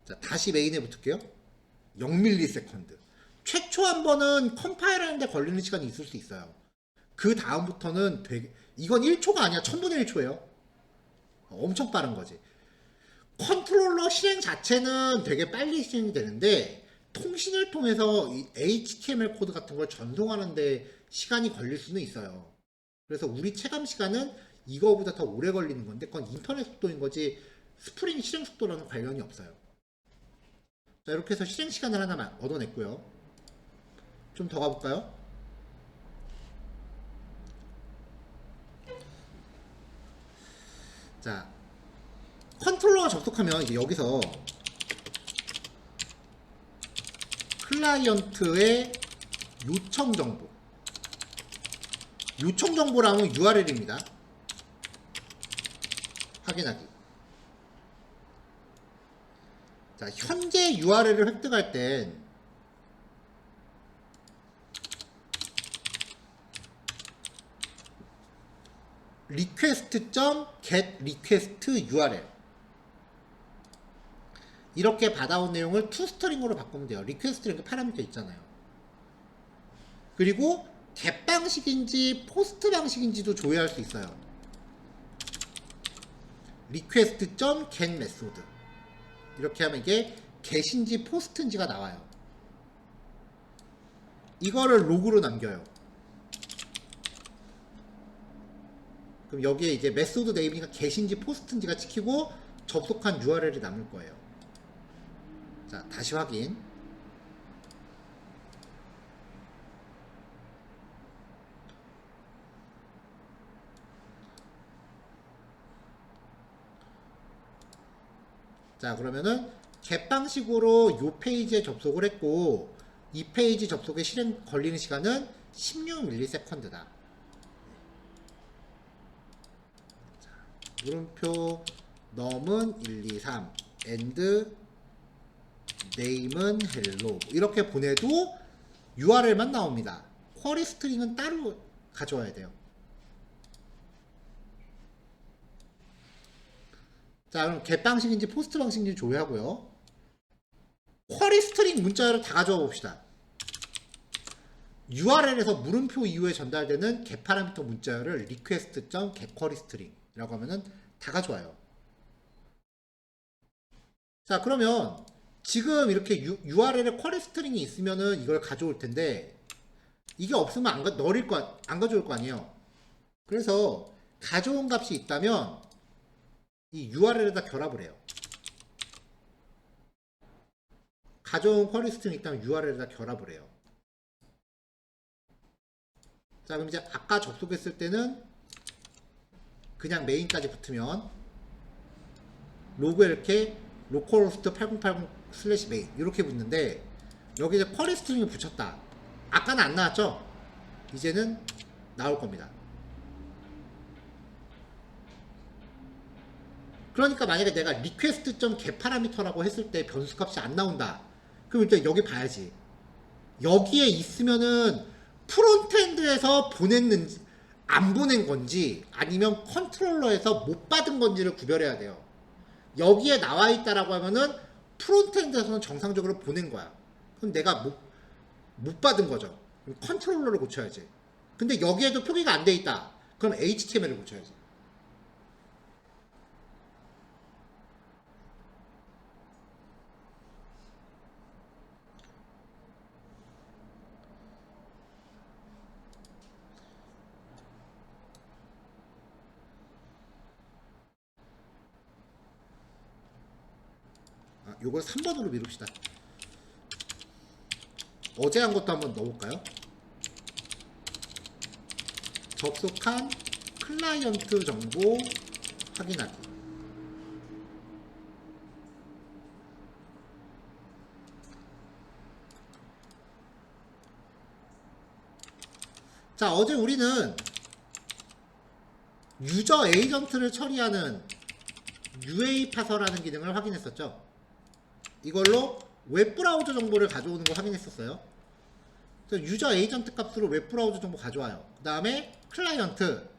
자, 다시 메인에 붙을게요. 0ms. 최초 한 번은 컴파일 하는데 걸리는 시간이 있을 수 있어요. 그 다음부터는 되게, 이건 1초가 아니야. 1000분의 1초예요. 엄청 빠른 거지. 컨트롤러 실행 자체는 되게 빨리 실행이 되는데 통신을 통해서 이 HTML 코드 같은 걸 전송하는데 시간이 걸릴 수는 있어요. 그래서 우리 체감 시간은 이거보다 더 오래 걸리는 건데 그건 인터넷 속도인 거지 스프링 실행 속도랑은 관련이 없어요. 자, 이렇게 해서 실행 시간을 하나 얻어냈고요. 좀 더 가볼까요? 자, 컨트롤러가 접속하면 이제 여기서 클라이언트의 요청 정보라면 URL입니다. 확인하기. 자, 현재 URL을 획득할 땐 request.getRequestURL 이렇게 받아온 내용을 toString으로 바꾸면 돼요. 리퀘스트라는 게 파라미터 있잖아요. 그리고 get 방식인지 포스트 방식인지도 조회할 수 있어요. request.getMethod 이렇게 하면 이게 get인지 post인지가 나와요. 이거를 로그로 남겨요. 그럼 여기에 이제 메소드 네임이니까 get인지 post인지가 찍히고 접속한 URL이 남을 거예요. 자, 다시 확인. 자, 그러면은 get 방식으로 이 페이지에 접속을 했고 이 페이지 접속에 실행 걸리는 시간은 16ms다. 물음표 num은 1, 2, 3 and name은 hello 이렇게 보내도 URL만 나옵니다. 쿼리 스트링은 따로 가져와야 돼요. 자, 그럼 get 방식인지 포스트 방식인지 조회하고요. 쿼리 스트링 문자열을 다 가져와 봅시다. URL에서 물음표 이후에 전달되는 get 파라미터 문자열을 request.getQueryString이라고 하면은 다 가져와요. 자, 그러면 지금 이렇게 URL에 쿼리 스트링이 있으면은 이걸 가져올 텐데 이게 없으면 안 가져올 거 아니에요. 그래서 가져온 값이 있다면 이 URL에다 결합을 해요. 가져온 쿼리 스트링이 있다면 URL에다 결합을 해요. 자, 그럼 이제 아까 접속했을 때는 그냥 메인까지 붙으면 로그에 이렇게 localhost 8080/main 이렇게 붙는데 여기 이제 쿼리 스트링을 붙였다. 아까는 안 나왔죠? 이제는 나올 겁니다. 그러니까 만약에 내가 request.getParameter라고 했을 때 변수값이 안 나온다. 그럼 일단 여기 봐야지. 여기에 있으면은 프론트엔드에서 보냈는지 안 보낸 건지 아니면 컨트롤러에서 못 받은 건지를 구별해야 돼요. 여기에 나와 있다라고 하면은 프론트엔드에서는 정상적으로 보낸 거야. 그럼 내가 못 받은 거죠. 그럼 컨트롤러를 고쳐야지. 근데 여기에도 표기가 안 돼 있다. 그럼 HTML을 고쳐야지. 요걸 3번으로 미룹시다. 어제 한 것도 한번 넣어볼까요? 접속한 클라이언트 정보 확인하기. 자, 어제 우리는 유저 에이전트를 처리하는 UA파서라는 기능을 확인했었죠. 이걸로 웹브라우저 정보를 가져오는 거 확인했었어요. 그래서 유저 에이전트 값으로 웹브라우저 정보 가져와요. 그 다음에 클라이언트,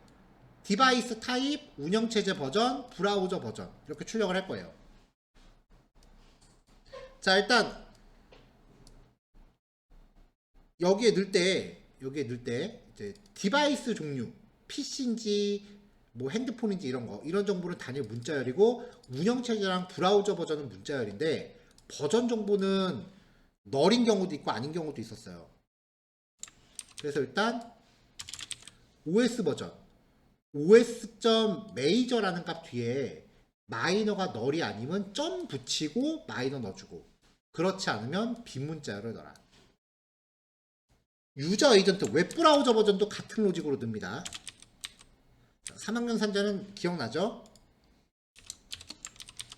디바이스 타입, 운영체제 버전, 브라우저 버전 이렇게 출력을 할 거예요. 자, 일단 여기에 넣을 때 이제 디바이스 종류, PC인지 뭐 핸드폰인지 이런 정보는 단일 문자열이고 운영체제랑 브라우저 버전은 문자열인데 버전 정보는 널인 경우도 있고 아닌 경우도 있었어요. 그래서 일단 OS 버전, os.major라는 값 뒤에 마이너가 널이 아니면 점 붙이고 마이너 넣어주고 그렇지 않으면 빈문자열을 넣어라. 유저 에이전트 웹브라우저 버전도 같은 로직으로 넣습니다. 3학년 산자는 기억나죠?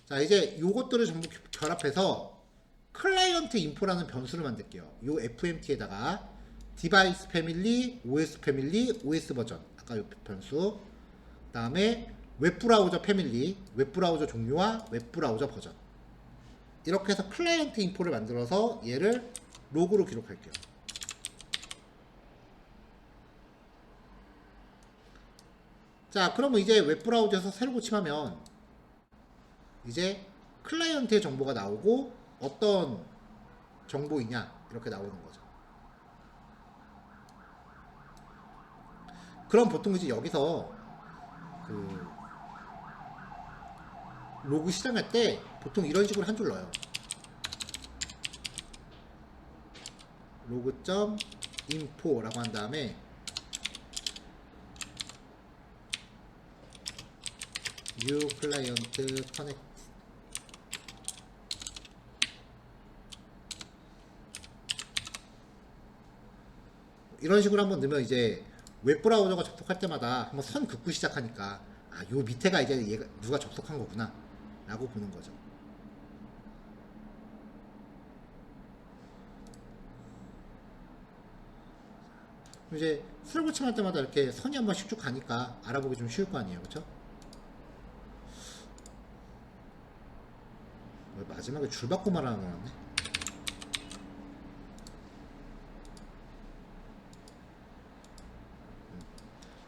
자, 이제 요것들을 전부 결합해서 클라이언트 인포라는 변수를 만들게요. 요 fmp에다가 디바이스 패밀리, OS 패밀리, OS 버전 아까 요 변수 그 다음에 웹브라우저 패밀리, 웹브라우저 종류와 웹브라우저 버전 이렇게 해서 클라이언트 인포를 만들어서 얘를 로그로 기록할게요. 자, 그러면 이제 웹브라우저에서 새로 고침하면 이제 클라이언트의 정보가 나오고 어떤 정보이냐 이렇게 나오는 거죠. 그럼 보통 이제 여기서 그 로그 실행할 때 보통 이런 식으로 한 줄 넣어요. 로그.info라고 한 다음에 new client connect 이런 식으로 한번 넣으면 이제 웹브라우저가 접속할 때마다 한번 선 긋고 시작하니까 요 밑에가 이제 얘가 누가 접속한 거구나 라고 보는 거죠. 이제 슬 고침할 때마다 이렇게 선이 한 번씩 쭉 가니까 알아보기 좀 쉬울 거 아니에요, 그쵸? 마지막에 줄 받고 말하는 거 같네.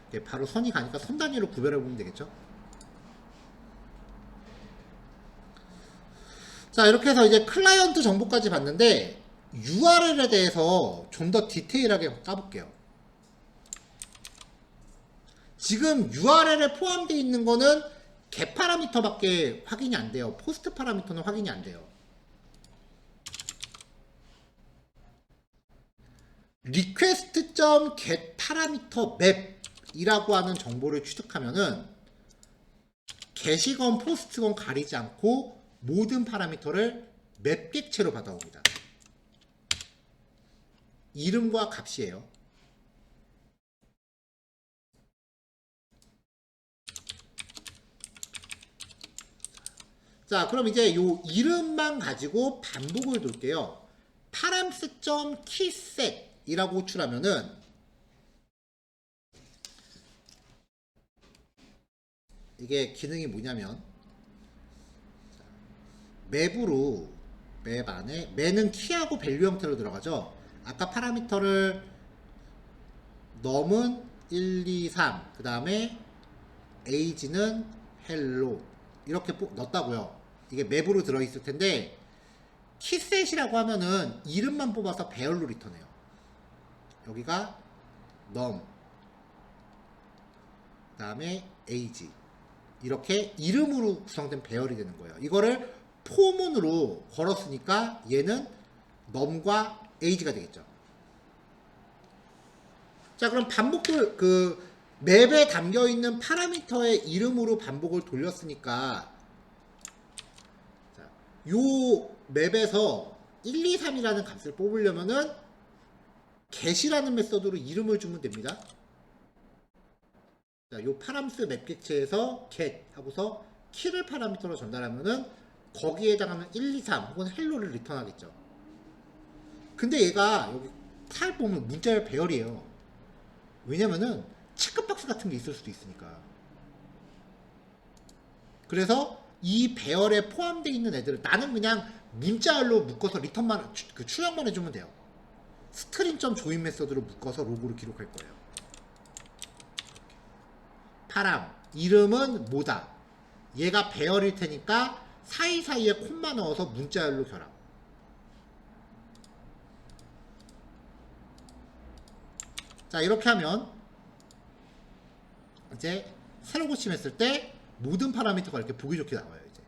이게 바로 선이 가니까 선 단위로 구별해 보면 되겠죠? 자, 이렇게 해서 이제 클라이언트 정보까지 봤는데 URL에 대해서 좀 더 디테일하게 까볼게요. 지금 URL에 포함되어 있는 거는 get 파라미터밖에 확인이 안 돼요. 포스트 파라미터는 확인이 안 돼요. request.get 파라미터 맵이라고 하는 정보를 취득하면은 get이건 post건 가리지 않고 모든 파라미터를 맵 객체로 받아옵니다. 이름과 값이에요. 자, 그럼 이제 요 이름만 가지고 반복을 돌게요. params.keyset 이라고 호출하면은 이게 기능이 뭐냐면 맵으로 맵 안에 맵은 키하고 밸류 형태로 들어가죠. 아까 파라미터를 num은 1, 2, 3, 그 다음에 age는 hello 이렇게 넣었다고요. 이게 맵으로 들어있을 텐데 키셋이라고 하면은 이름만 뽑아서 배열로 리턴해요. 여기가 num 그 다음에 age 이렇게 이름으로 구성된 배열이 되는 거예요. 이거를 포문으로 걸었으니까 얘는 num과 age가 되겠죠. 자, 그럼 반복을 그 맵에 담겨 있는 파라미터의 이름으로 반복을 돌렸으니까 자, 요 맵에서 1, 2, 3이라는 값을 뽑으려면은 get이라는 메서드로 이름을 주면 됩니다. 자, 요 파람스 맵 객체에서 get 하고서 키를 파라미터로 전달하면은 거기에 해당하는 1, 2, 3 혹은 헬로를 리턴하겠죠. 근데 얘가 여기 타입 보면 문자열 배열이에요. 왜냐면은 체크박스 같은 게 있을 수도 있으니까. 그래서 이 배열에 포함되어 있는 애들을 나는 그냥 문자열로 묶어서 리턴만 그 출력만 해주면 돼요. 스트링.join 메서드로 묶어서 로그를 기록할 거예요. 파람 이름은 뭐다. 얘가 배열일 테니까 사이사이에 콤마 넣어서 문자열로 결합. 자, 이렇게 하면 이제 새로 고침했을 때 모든 파라미터가 이렇게 보기 좋게 나와요. 이제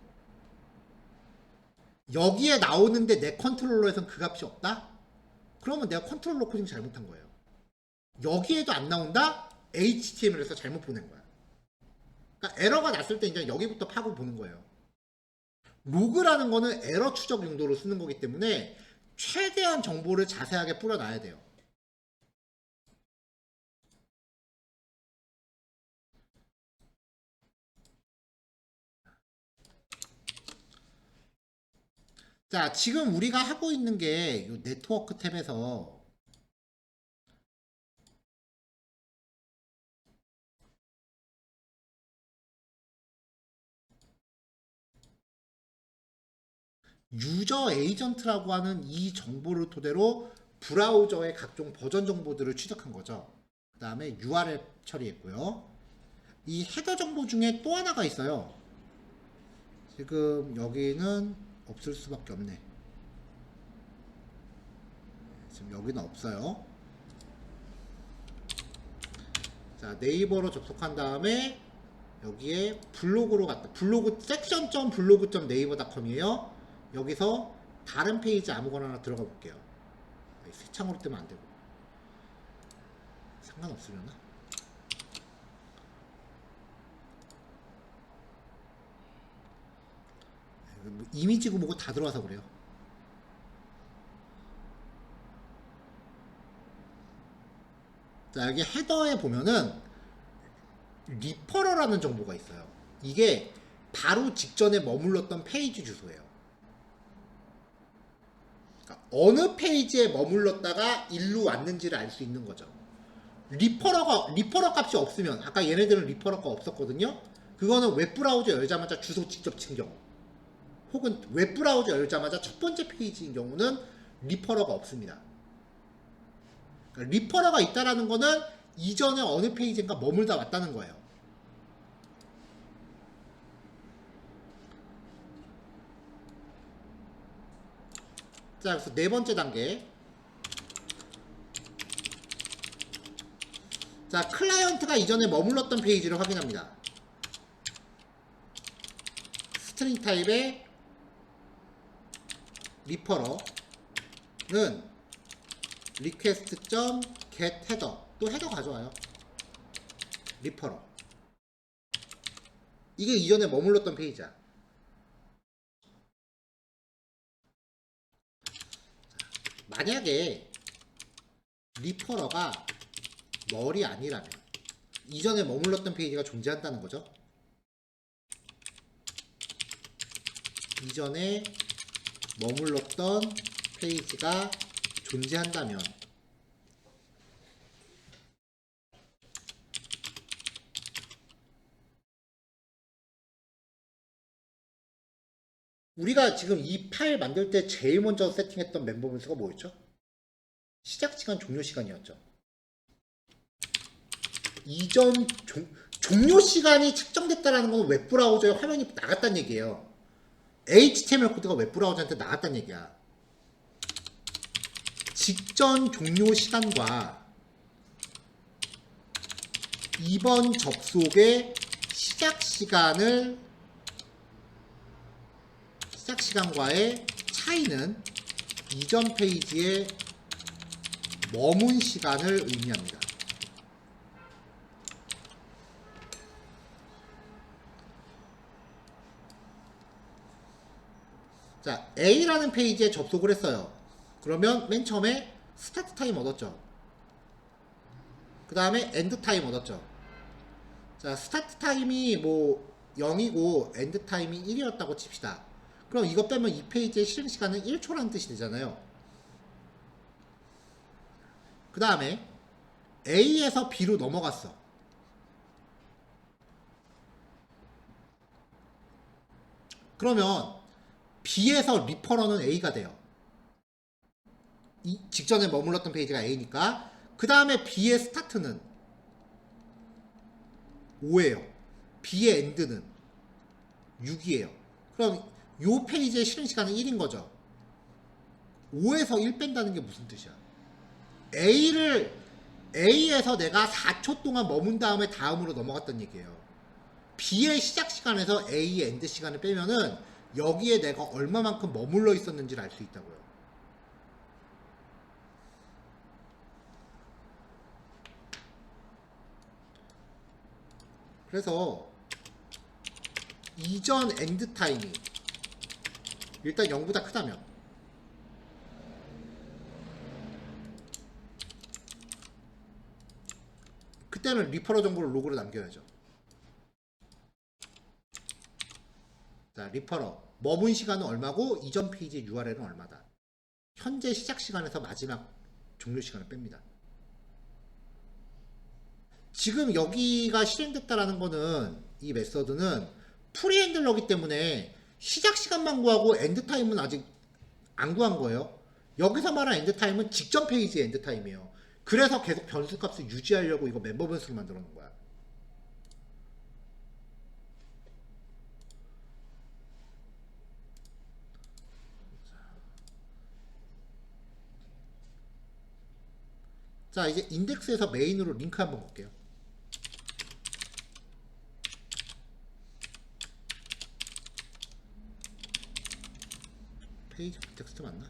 여기에 나오는데 내 컨트롤러에선 그 값이 없다? 그러면 내가 컨트롤러 코딩 잘못한 거예요. 여기에도 안 나온다? HTML에서 잘못 보낸 거야. 그러니까 에러가 났을 때 이제 여기부터 파고 보는 거예요. 로그라는 거는 에러 추적 용도로 쓰는 거기 때문에 최대한 정보를 자세하게 뿌려놔야 돼요. 자, 지금 우리가 하고 있는 게 이 네트워크 탭에서 유저 에이전트라고 하는 이 정보를 토대로 브라우저의 각종 버전 정보들을 취득한 거죠. 그 다음에 URL 처리했고요. 이 헤더 정보 중에 또 하나가 있어요. 지금 여기는 없을 수밖에 없네. 지금 여기는 없어요. 자, 네이버로 접속한 다음에 여기에 블로그로 갔다. 블로그 section.blog.naver.com이에요. 여기서 다른 페이지 아무거나 하나 들어가 볼게요. 새 창으로 뜨면 안 되고. 상관없으려나? 뭐 이미지고 뭐고 다 들어와서 그래요. 자, 여기 헤더에 보면은 리퍼러라는 정보가 있어요. 이게 바로 직전에 머물렀던 페이지 주소예요. 그러니까 어느 페이지에 머물렀다가 일로 왔는지를 알 수 있는 거죠. 리퍼러 값이 없으면 아까 얘네들은 리퍼러가 없었거든요. 그거는 웹브라우저 열자마자 주소 직접 친 경우, 혹은 웹브라우저 열자마자 첫 번째 페이지인 경우는 리퍼러가 없습니다. 그러니까 리퍼러가 있다라는 거는 이전에 어느 페이지인가 머물다 왔다는 거예요. 자, 그래서 네 번째 단계. 자, 클라이언트가 이전에 머물렀던 페이지를 확인합니다. 스트링 타입의 리퍼러는 request.get header, 또 헤더 가져와요. 리퍼러. 이게 이전에 머물렀던 페이지야. 만약에 리퍼러가 널이 아니라면 이전에 머물렀던 페이지가 존재한다는 거죠. 이전에 머물렀던 페이지가 존재한다면 우리가 지금 이 파일 만들 때 제일 먼저 세팅했던 멤버 변수가 뭐였죠? 시작 시간, 종료 시간이었죠. 이전 종료 시간이 측정됐다라는 건 웹브라우저의 화면이 나갔다는 얘기예요. HTML 코드가 웹브라우저한테 나갔다는 얘기야. 직전 종료 시간과 이번 접속의 시작 시간과의 차이는 이전 페이지에 머문 시간을 의미합니다. 자, A라는 페이지에 접속을 했어요. 그러면 맨 처음에 스타트 타임 얻었죠. 그 다음에 엔드 타임 얻었죠. 자, 스타트 타임이 뭐 0이고 엔드 타임이 1이었다고 칩시다. 그럼 이거 빼면 이 페이지의 실행 시간은 1초라는 뜻이 되잖아요. 그 다음에 A에서 B로 넘어갔어. 그러면 B에서 리퍼러는 A가 돼요. 이 직전에 머물렀던 페이지가 A니까. 그 다음에 B의 스타트는 5예요. B의 엔드는 6이에요. 그럼 이 페이지의 실행 시간은 1인 거죠. 5에서 1 뺀다는 게 무슨 뜻이야? A에서 내가 4초 동안 머문 다음에 다음으로 넘어갔던 얘기예요. B의 시작 시간에서 A의 엔드 시간을 빼면은 여기에 내가 얼마만큼 머물러 있었는지를 알 수 있다고요. 그래서 이전 엔드 타임이 일단 0보다 크다면 그때는 리퍼러 정보를 로그로 남겨야죠. 자, 리퍼러 머문 시간은 얼마고 이전 페이지 URL은 얼마다. 현재 시작 시간에서 마지막 종료 시간을 뺍니다. 지금 여기가 실행됐다라는 거는 이 메서드는 프리핸들러기 때문에 시작 시간만 구하고 엔드 타임은 아직 안 구한 거예요. 여기서 말한 엔드 타임은 직전 페이지의 엔드 타임이에요. 그래서 계속 변수 값을 유지하려고 이거 멤버 변수를 만들어 놓은 거야. 자, 이제 인덱스에서 메인으로 링크 한번 볼게요. 페이지 텍스트 맞나?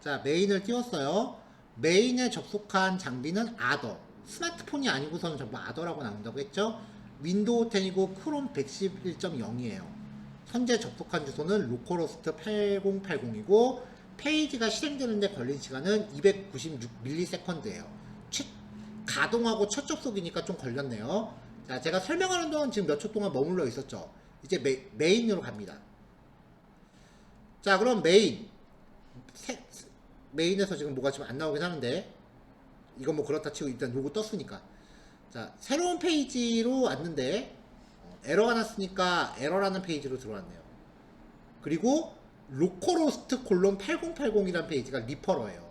자, 메인을 띄웠어요. 메인에 접속한 장비는 아더. 스마트폰이 아니고서는 전부 아더라고 나온다고 했죠. 윈도우 10이고 크롬 111.0이에요. 현재 접속한 주소는 로컬호스트 8080이고 페이지가 실행되는데 걸린 시간은 296ms예요. 가동하고 첫 접속이니까 좀 걸렸네요. 자, 제가 설명하는 동안 지금 몇 초 동안 머물러 있었죠. 이제 메인으로 갑니다. 자, 그럼 메인에서 지금 뭐가 지금 안 나오긴 하는데 이건 뭐 그렇다 치고 일단 로고 떴으니까. 자, 새로운 페이지로 왔는데 에러가 났으니까 에러라는 페이지로 들어왔네요. 그리고 로컬호스트 콜론 8080이라는 페이지가 리퍼러예요.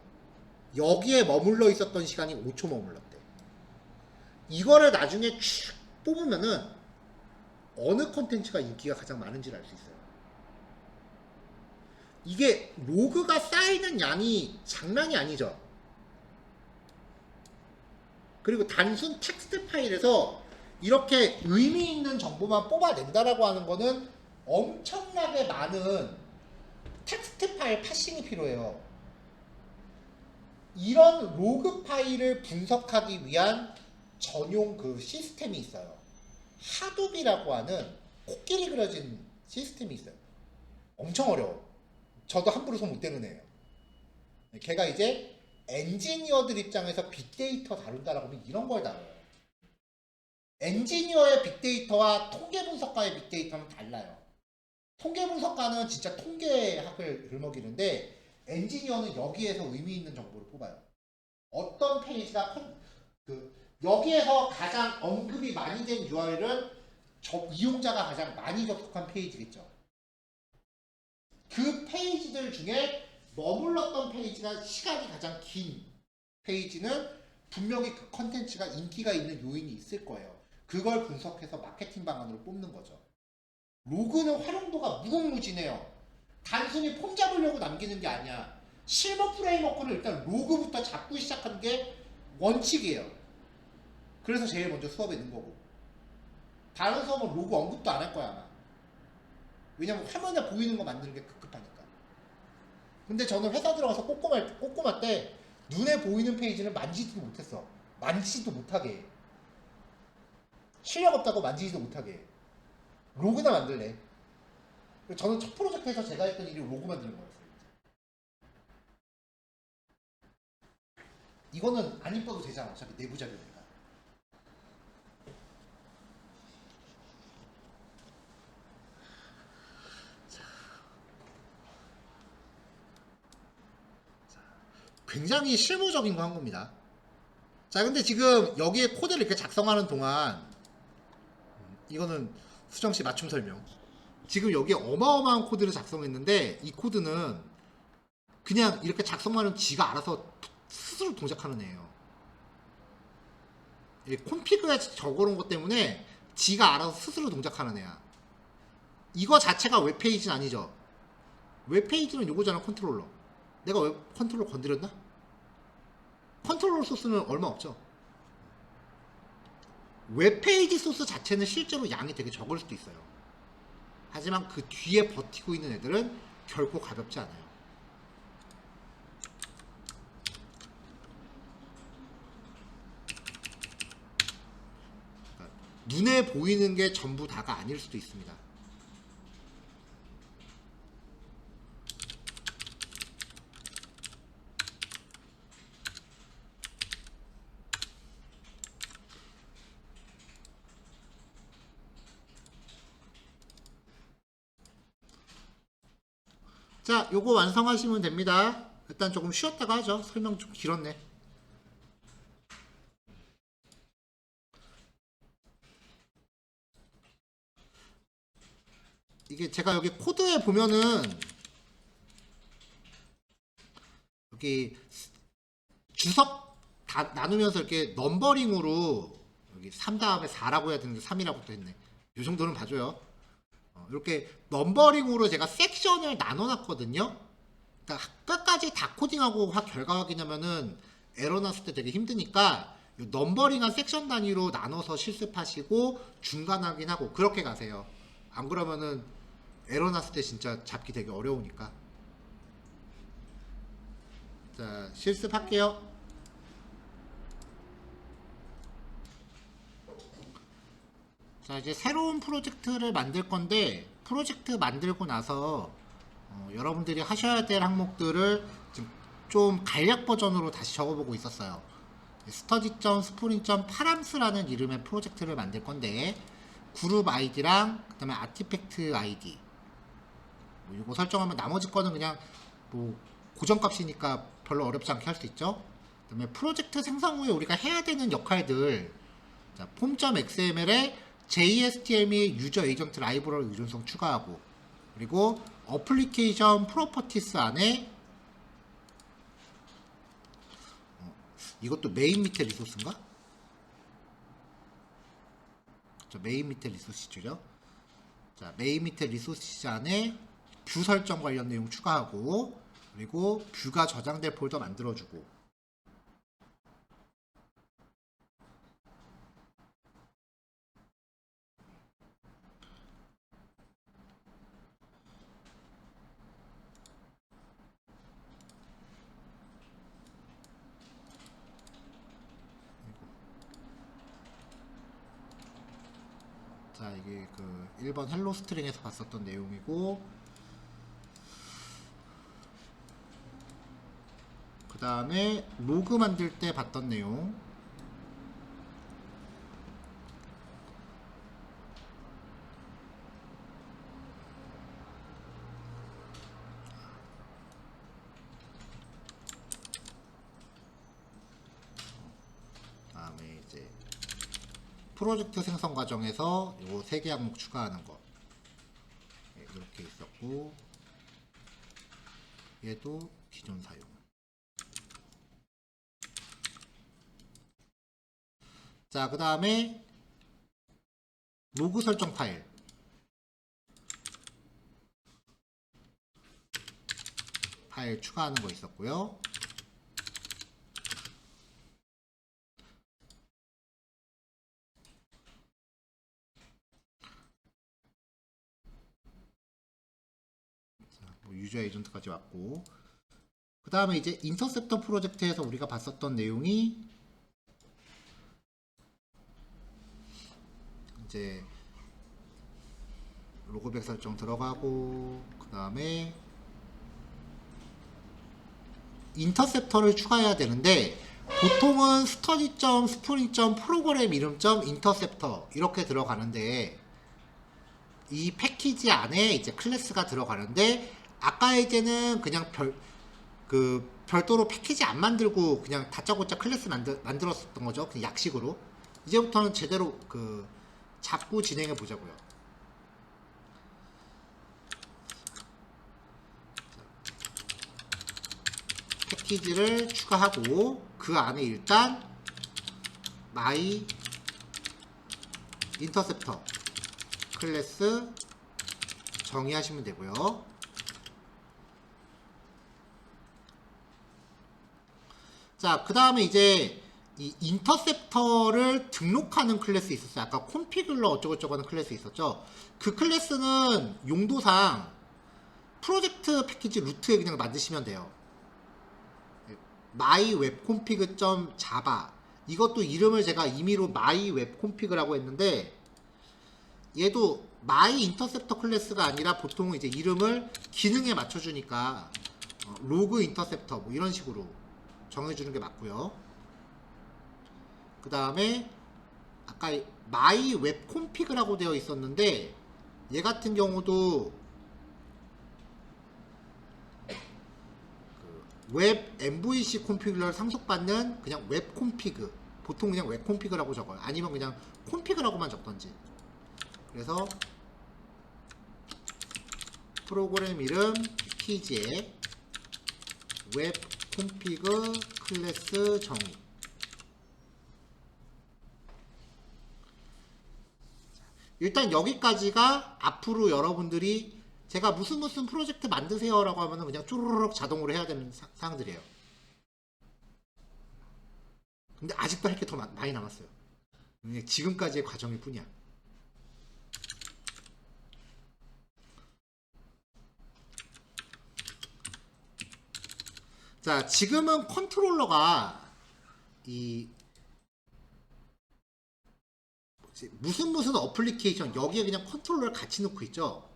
여기에 머물러 있었던 시간이 5초 머물렀대. 이거를 나중에 쭉 뽑으면은 어느 컨텐츠가 인기가 가장 많은지를 알 수 있어요. 이게 로그가 쌓이는 양이 장난이 아니죠. 그리고 단순 텍스트 파일에서 이렇게 의미 있는 정보만 뽑아낸다라고 하는 거는 엄청나게 많은 텍스트 파일 파싱이 필요해요. 이런 로그 파일을 분석하기 위한 전용 그 시스템이 있어요. 하둡이라고 하는 코끼리 그려진 시스템이 있어요. 엄청 어려워. 저도 함부로 손 못 대는 애예요. 걔가 이제 엔지니어들 입장에서 빅데이터 다룬다라고 하면 이런 걸 다뤄요. 엔지니어의 빅데이터와 통계 분석가의 빅데이터는 달라요. 통계 분석가는 진짜 통계학을 들먹이는데 엔지니어는 여기에서 의미 있는 정보를 뽑아요. 어떤 페이지가 여기에서 가장 언급이 많이 된 URL은 이용자가 가장 많이 접속한 페이지겠죠. 그 페이지들 중에 머물렀던 페이지가 시간이 가장 긴 페이지는 분명히 그 컨텐츠가 인기가 있는 요인이 있을 거예요. 그걸 분석해서 마케팅 방안으로 뽑는 거죠. 로그는 활용도가 무궁무진해요. 단순히 폼 잡으려고 남기는 게 아니야. 실버 프레임워크를 일단 로그부터 잡고 시작하는 게 원칙이에요. 그래서 제일 먼저 수업에 넣은 거고. 다른 수업은 로그 언급도 안 할 거야 아마. 왜냐면 화면에 보이는 거 만드는 게 급급하니까. 근데 저는 회사 들어가서 꼬꼬마 때 눈에 보이는 페이지를 만지지도 못했어. 만지지도 못하게 해. 실력 없다고 만지지도 못하게 해. 로그나 만들래. 저는 첫 프로젝트에서 제가 했던 일이 로그 만드는 거였어요. 이거는 안 이뻐도 되잖아. 어차피 내부 자료니까. 굉장히 실무적인 거 한 겁니다. 자, 근데 지금 여기에 코드를 이렇게 작성하는 동안 이거는 수정씨 맞춤 설명. 지금 여기에 어마어마한 코드를 작성했는데 이 코드는 그냥 이렇게 작성하면 지가 알아서 스스로 동작하는 애예요. 콘피그에 적어놓은 것 때문에 지가 알아서 스스로 동작하는 애야. 이거 자체가 웹페이지는 아니죠. 웹페이지는 요거잖아. 컨트롤러. 내가 웹 컨트롤러 건드렸나? 컨트롤러 소스는 얼마 없죠. 웹페이지 소스 자체는 실제로 양이 되게 적을 수도 있어요. 하지만 그 뒤에 버티고 있는 애들은 결코 가볍지 않아요. 그러니까 눈에 보이는 게 전부 다가 아닐 수도 있습니다. 자, 요거 완성하시면 됩니다. 일단 조금 쉬었다가 하죠. 설명 좀 길었네. 이게 제가 여기 코드에 보면은 여기 주석 다 나누면서 이렇게 넘버링으로 여기 3 다음에 4라고 해야 되는데 3이라고 또 했네. 요 정도는 봐줘요. 이렇게 넘버링으로 제가 섹션을 나눠놨거든요. 그러니까 끝까지 다 코딩하고 결과 확인하면은 에러 났을 때 되게 힘드니까 요 넘버링한 섹션 단위로 나눠서 실습하시고 중간 확인하고 그렇게 가세요. 안 그러면은 에러 났을 때 진짜 잡기 되게 어려우니까. 자, 실습할게요. 자, 이제 새로운 프로젝트를 만들 건데 프로젝트 만들고 나서 여러분들이 하셔야 될 항목들을 지금 좀 간략 버전으로 다시 적어보고 있었어요. study.spring.params.라는 이름의 프로젝트를 만들 건데 그룹 아이디랑 그 다음에 아티팩트 아이디 이거 설정하면 나머지 거는 그냥 뭐 고정값이니까 별로 어렵지 않게 할 수 있죠. 그다음에 프로젝트 생성 후에 우리가 해야 되는 역할들. 자, 폼.xml에 JSTM 및 유저 에이전트 라이브러리 의존성 추가하고, 그리고 어플리케이션 프로퍼티스 안에 이것도 메인 밑에 리소스인가? 저 메인 밑에 리소스죠. 자, 메인 밑에 리소스 안에 뷰 설정 관련 내용 추가하고, 그리고 뷰가 저장될 폴더 만들어주고. 자, 이게 그 1번 헬로 스트링에서 봤었던 내용이고, 그 다음에 로그 만들 때 봤던 내용. 다음에 이제 프로젝트 생성 과정에서 요 3개 항목 추가하는 거. 네, 이렇게 있었고, 얘도 기존 사용. 자, 그 다음에 로그 설정 파일. 파일 추가하는 거 있었고요. 유저 에이전트까지 왔고, 그 다음에 이제 인터셉터 프로젝트에서 우리가 봤었던 내용이 이제 로그백 설정 들어가고, 그 다음에 인터셉터를 추가해야 되는데, 보통은 스터디.스프링.프로그램 이름 인터셉터 이렇게 들어가는데, 이 패키지 안에 이제 클래스가 들어가는데, 아까 이제는 그냥 별도로 패키지 안 만들고 그냥 다짜고짜 클래스 만들었었던 거죠. 그냥 약식으로. 이제부터는 제대로 잡고 진행해 보자고요. 패키지를 추가하고, 그 안에 일단 my 인터셉터 클래스 정의하시면 되고요. 자, 그 다음에 이제 이 인터셉터를 등록하는 클래스 있었어요. 아까 콘피글러 어쩌고저쩌고 하는 클래스 있었죠. 그 클래스는 용도상 프로젝트 패키지 루트에 그냥 만드시면 돼요. mywebconfig.java, 이것도 이름을 제가 임의로 mywebconfig라고 했는데, 얘도 myInterceptor 클래스가 아니라 보통 이제 이름을 기능에 맞춰주니까 로그 인터셉터 뭐 이런 식으로 정해주는 게 맞고요. 그 다음에 아까 mywebconfig라고 되어 있었는데, 얘 같은 경우도 웹 MVC 콘피그를 상속받는 그냥 웹 콘피그, 보통 그냥 웹 콘피그라고 적어요. 아니면 그냥 콘피그라고만 적던지. 그래서 프로그램 이름 패키지에 웹 콘피그 클래스 정의. 일단 여기까지가 앞으로 여러분들이 제가 무슨 프로젝트 만드세요 라고 하면은 그냥 쭈루룩 자동으로 해야 되는 사항들이에요. 근데 아직도 할 게 더 많이 남았어요. 지금까지의 과정일 뿐이야. 자, 지금은 컨트롤러가 이 무슨 어플리케이션 여기에 그냥 컨트롤러를 같이 넣고 있죠.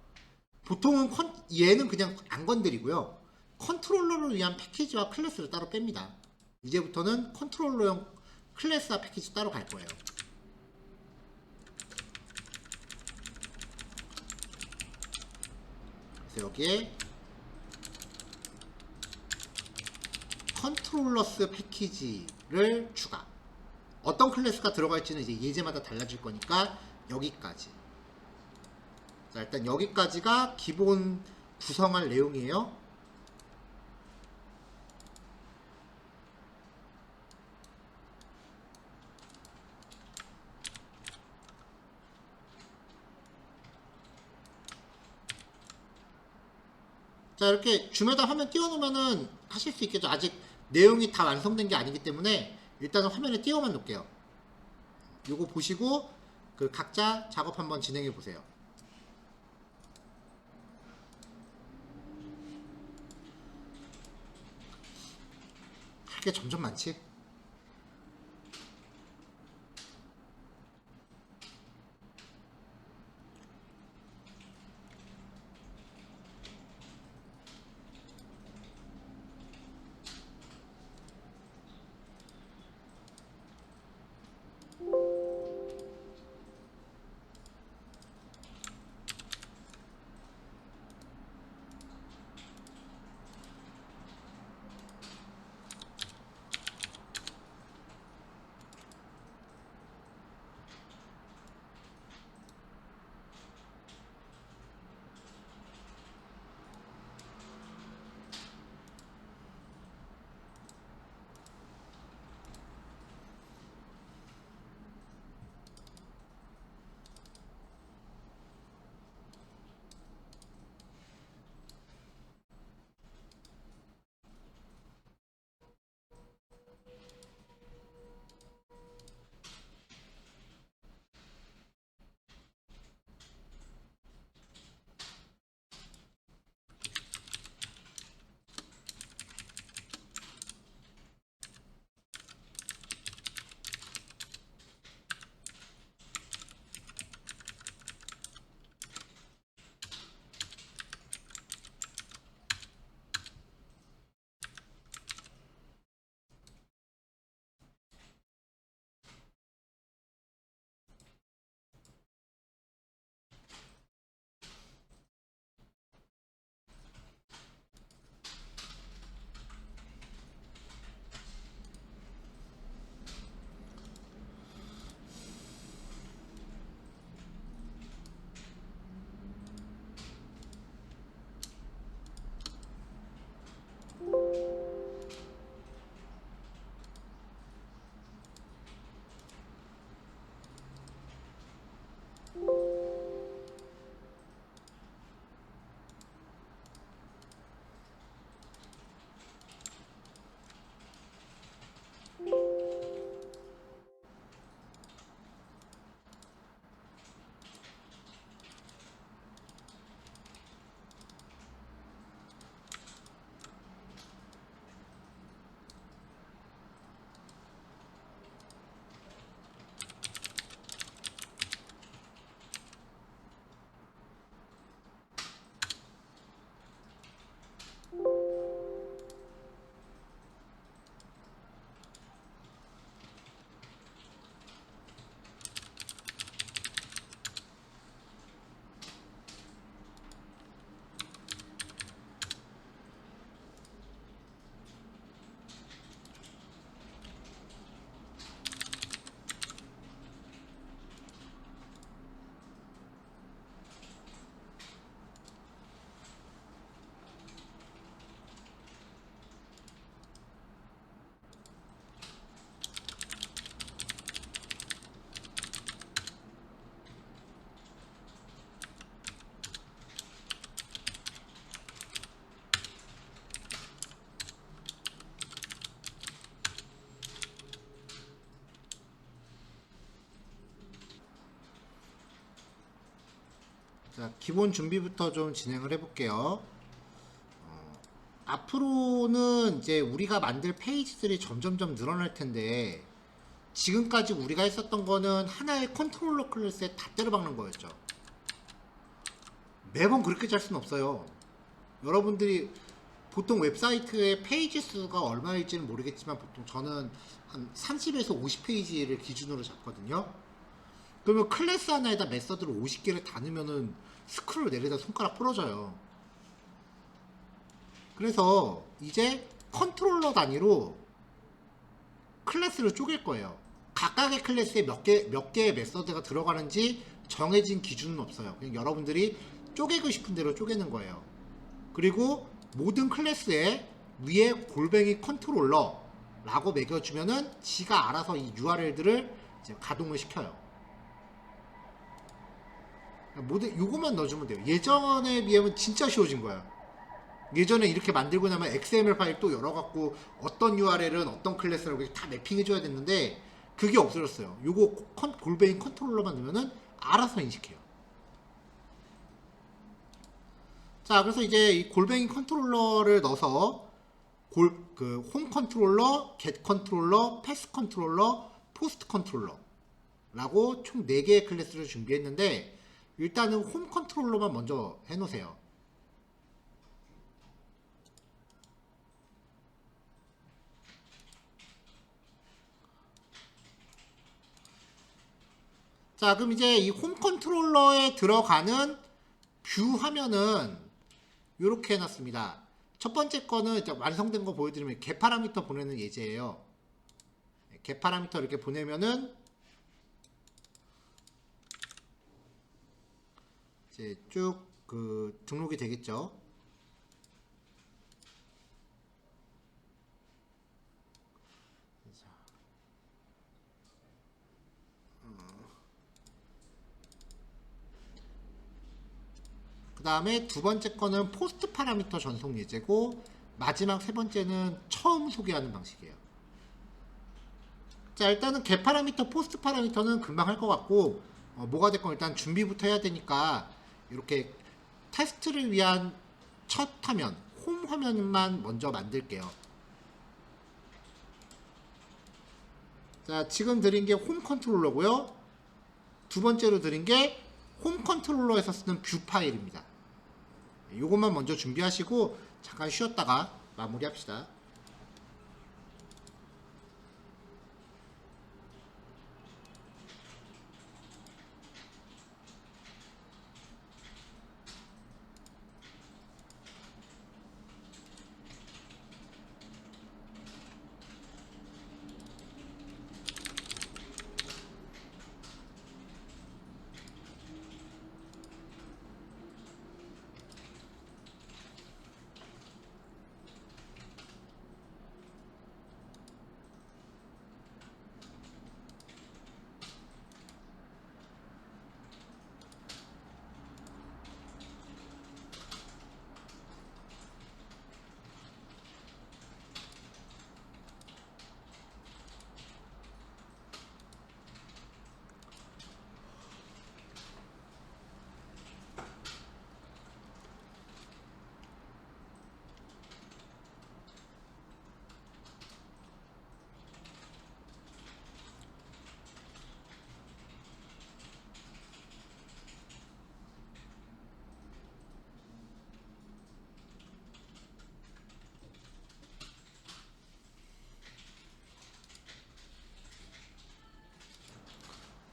보통은 얘는 그냥 안 건드리고요. 컨트롤러를 위한 패키지와 클래스를 따로 뺍니다. 이제부터는 컨트롤러용 클래스와 패키지 따로 갈 거예요. 그래서 여기에 컨트롤러스 패키지를 추가. 어떤 클래스가 들어갈지는 이제 예제마다 달라질 거니까 여기까지. 자, 일단 여기까지가 기본 구성할 내용이에요. 자, 이렇게 줌에다 화면 띄워놓으면은 하실 수 있겠죠. 아직 내용이 다 완성된 게 아니기 때문에 일단은 화면에 띄워만 놓을게요. 요거 보시고 그 각자 작업 한번 진행해 보세요. 할 게 점점 많지? 자, 기본 준비부터 좀 진행을 해볼게요. 앞으로는 이제 우리가 만들 페이지들이 점점점 늘어날 텐데, 지금까지 우리가 했었던 거는 하나의 컨트롤러 클래스에 다 때려박는 거였죠. 매번 그렇게 짤 수는 없어요. 여러분들이 보통 웹사이트의 페이지 수가 얼마일지는 모르겠지만 보통 저는 한 30에서 50페이지를 기준으로 잡거든요. 그러면 클래스 하나에다 메서드를 50개를 다 넣으면은 스크롤 내리다 손가락 부러져요. 그래서 이제 컨트롤러 단위로 클래스를 쪼갤 거예요. 각각의 클래스에 몇 개의 메서드가 들어가는지 정해진 기준은 없어요. 그냥 여러분들이 쪼개고 싶은 대로 쪼개는 거예요. 그리고 모든 클래스에 위에 골뱅이 컨트롤러 라고 매겨주면은 지가 알아서 이 URL들을 이제 가동을 시켜요. 모든 요것만 넣어주면 돼요. 예전에 비하면 진짜 쉬워진 거야. 예전에 이렇게 만들고 나면 XML 파일 또 열어갖고 어떤 URL은 어떤 클래스라고 다 매핑해줘야 됐는데 그게 없어졌어요. 요거 골뱅이 컨트롤러만 넣으면은 알아서 인식해요. 자, 그래서 이제 이 골뱅이 컨트롤러를 넣어서 홈 컨트롤러, 겟 컨트롤러, 패스 컨트롤러, 포스트 컨트롤러 라고 총 4개의 클래스를 준비했는데 일단은 홈 컨트롤러만 먼저 해놓으세요. 자, 그럼 이제 이 홈 컨트롤러에 들어가는 뷰 화면은 이렇게 해놨습니다. 첫 번째 거는 이제 완성된 거 보여드리면 겟 파라미터 보내는 예제예요. 겟 파라미터 이렇게 보내면은 이제 쭉 등록이 되겠죠. 그 다음에 두 번째 거는 포스트 파라미터 전송 예제고 마지막 세 번째는 처음 소개하는 방식이에요. 자, 일단은 겟 파라미터, 포스트 파라미터는 금방 할 것 같고 뭐가 됐건 일단 준비부터 해야 되니까 이렇게 테스트를 위한 첫 화면, 홈 화면만 먼저 만들게요. 자, 지금 드린 게 홈 컨트롤러고요. 두 번째로 드린 게 홈 컨트롤러에서 쓰는 뷰 파일입니다. 이것만 먼저 준비하시고 잠깐 쉬었다가 마무리합시다.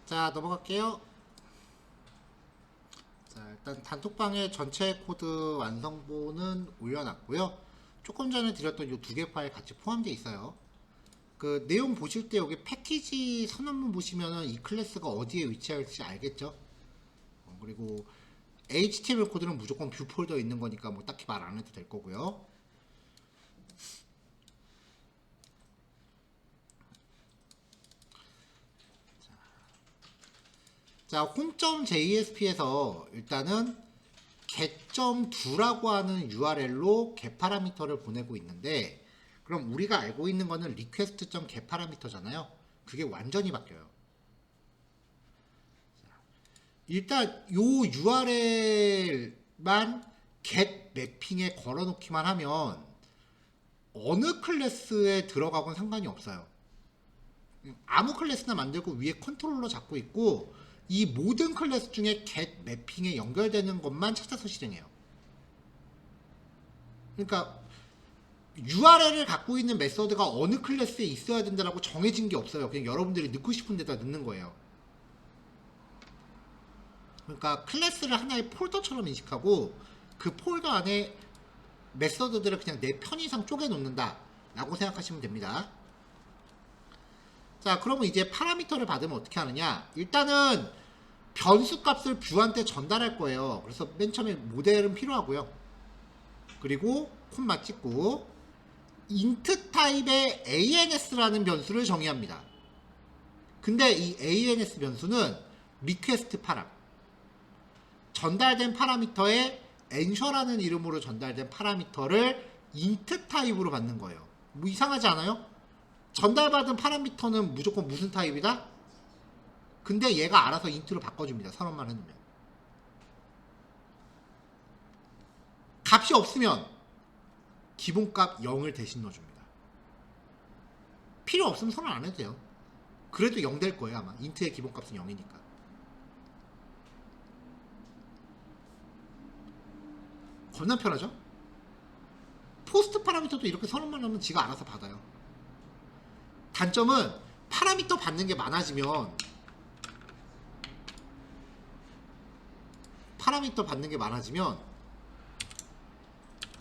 자, 넘어갈게요. 자, 일단 단톡방에 전체 코드 완성본은 올려놨고요. 조금 전에 드렸던 이 2개 파일 같이 포함되어 있어요. 그 내용 보실 때 여기 패키지 선언문 보시면은 이 클래스가 어디에 위치할지 알겠죠? 그리고 HTML 코드는 무조건 뷰 폴더에 있는 거니까 뭐 딱히 말 안 해도 될 거고요. 자, home.jsp에서 일단은 get.do라고 하는 URL로 get 파라미터를 보내고 있는데 그럼 우리가 알고 있는 거는 request.get 파라미터잖아요. 그게 완전히 바뀌어요. 일단 요 URL만 get 매핑에 걸어놓기만 하면 어느 클래스에 들어가건 상관이 없어요. 아무 클래스나 만들고 위에 컨트롤러 잡고 있고 이 모든 클래스 중에 get 매핑에 연결되는 것만 찾아서 실행해요. 그러니까 URL을 갖고 있는 메서드가 어느 클래스에 있어야 된다라고 정해진 게 없어요. 그냥 여러분들이 넣고 싶은 데다 넣는 거예요. 그러니까 클래스를 하나의 폴더처럼 인식하고 그 폴더 안에 메서드들을 그냥 내 편의상 쪼개 놓는다 라고 생각하시면 됩니다. 자, 그러면 이제 파라미터를 받으면 어떻게 하느냐. 일단은 변수 값을 뷰한테 전달할 거예요. 그래서 맨 처음에 모델은 필요하고요. 그리고 콤마 찍고 int 타입의 ANS라는 변수를 정의합니다. 근데 이 ANS 변수는 리퀘스트 파람, 전달된 파라미터에 answer라는 이름으로 전달된 파라미터를 int 타입으로 받는 거예요. 뭐 이상하지 않아요? 전달받은 파라미터는 무조건 무슨 타입이다? 근데 얘가 알아서 int로 바꿔줍니다. 선언만 해놓으면. 값이 없으면 기본값 0을 대신 넣어줍니다. 필요 없으면 선언 안 해도 돼요. 그래도 0 될 거예요 아마. int의 기본값은 0이니까. 겁나 편하죠? 포스트 파라미터도 이렇게 선언만 하면 지가 알아서 받아요. 단점은 파라미터 받는 게 많아지면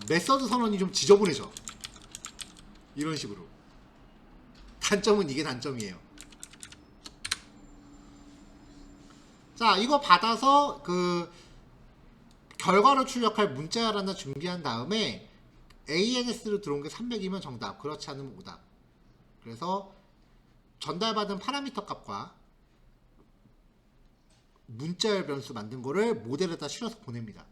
메서드 선언이 좀 지저분해져. 이런 식으로. 단점은 이게 단점이에요. 자, 이거 받아서 그 결과로 출력할 문자열 하나 준비한 다음에 ANS로 들어온 게 300이면 정답, 그렇지 않으면 오답. 그래서 전달받은 파라미터 값과 문자열 변수 만든 거를 모델에다 실어서 보냅니다.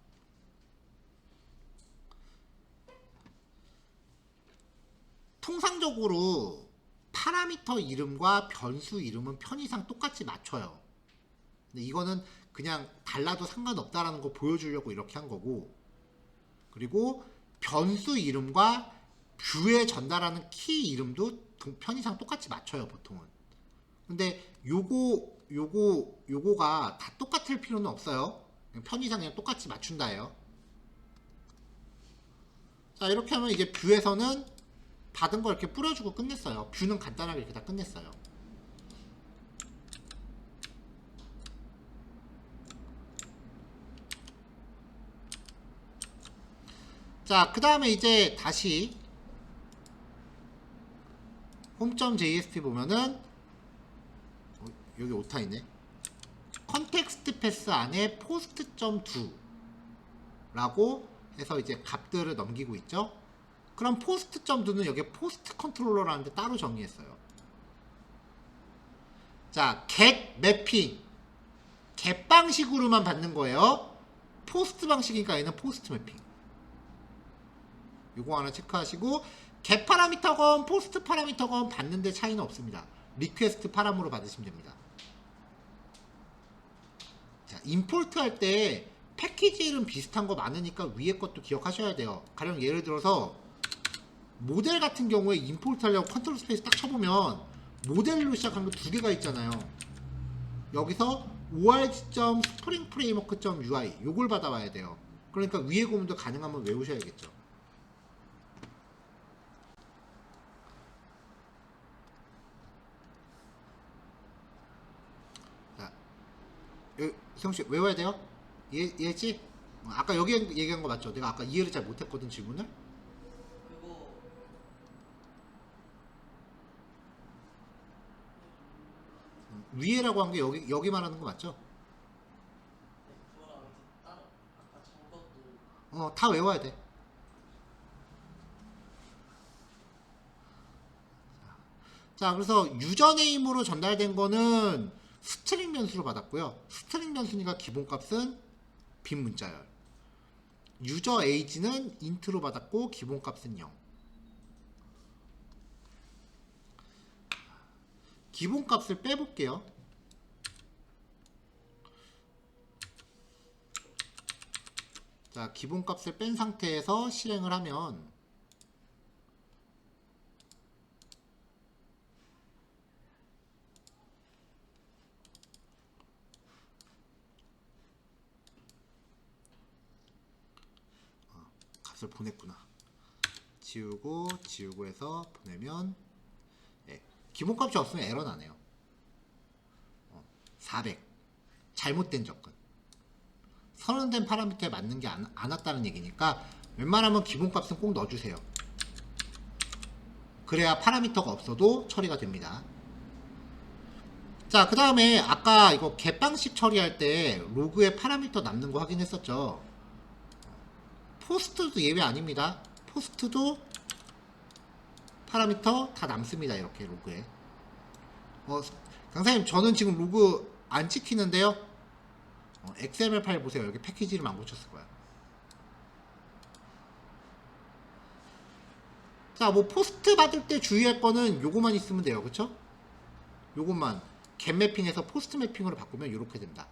통상적으로 파라미터 이름과 변수 이름은 편의상 똑같이 맞춰요. 근데 이거는 그냥 달라도 상관없다라는 거 보여주려고 이렇게 한 거고, 그리고 변수 이름과 뷰에 전달하는 키 이름도 편의상 똑같이 맞춰요 보통은. 근데 요거가 다 똑같을 필요는 없어요. 그냥 편의상 그냥 똑같이 맞춘다예요. 자, 이렇게 하면 이제 뷰에서는 받은 거 이렇게 뿌려주고 끝냈어요. 뷰는 간단하게 이렇게 다 끝냈어요. 자, 그 다음에 이제 다시 home.jsp 보면은 여기 오타 있네. 컨텍스트 패스 안에 post.do 라고 해서 이제 값들을 넘기고 있죠. 그럼 post.do는 여기 포스트 컨트롤러라는 데 따로 정의했어요. 자, get 매핑 get 방식으로만 받는 거예요. 포스트 방식이니까 얘는 포스트 매핑. 요거 하나 체크하시고, get 파라미터건 포스트 파라미터건 받는데 차이는 없습니다. 리퀘스트 파람으로 받으시면 됩니다. 자, 임포트 할 때 패키지 이름 비슷한 거 많으니까 위에 것도 기억하셔야 돼요. 가령 예를 들어서 모델 같은 경우에 임포트 하려고 컨트롤 스페이스 딱 쳐보면 모델로 시작한 거 두 개가 있잖아요. 여기서 org.springframework.ui 요걸 받아와야 돼요. 그러니까 위에 구문도 가능하면 외우셔야겠죠. 자, 세웅씨 외워야 돼요? 이해했지? 아까 여기 얘기한 거 맞죠? 내가 아까 이해를 잘 못했거든 질문을? 위에라고 한 게 여기 말하는 거 맞죠? 다 외워야 돼. 자, 그래서 유저네임으로 전달된 거는 스트링 변수로 받았고요. 스트링 변수니까 기본값은 빈 문자열. 유저 에이지는 인트로 받았고 기본값은 0. 기본값을 빼볼게요. 자, 기본값을 뺀 상태에서 실행을 하면 값을 보냈구나. 지우고 해서 보내면 기본값이 없으면 에러 나네요. 400 잘못된 접근. 선언된 파라미터에 맞는 게 안 왔다는 얘기니까 웬만하면 기본값은 꼭 넣어주세요. 그래야 파라미터가 없어도 처리가 됩니다. 자, 그 다음에 아까 이거 겟방식 처리할 때 로그에 파라미터 남는 거 확인했었죠. 포스트도 예외 아닙니다. 포스트도 파라미터 다 남습니다. 이렇게 로그에. 강사님, 저는 지금 로그 안 찍히는데요. XML 파일 보세요. 여기 패키지를 안 고쳤을 거야. 자, 뭐 포스트 받을 때 주의할 거는 요거만 있으면 돼요. 그쵸? 요것만 겟 매핑해서 포스트 매핑으로 바꾸면 이렇게 됩니다.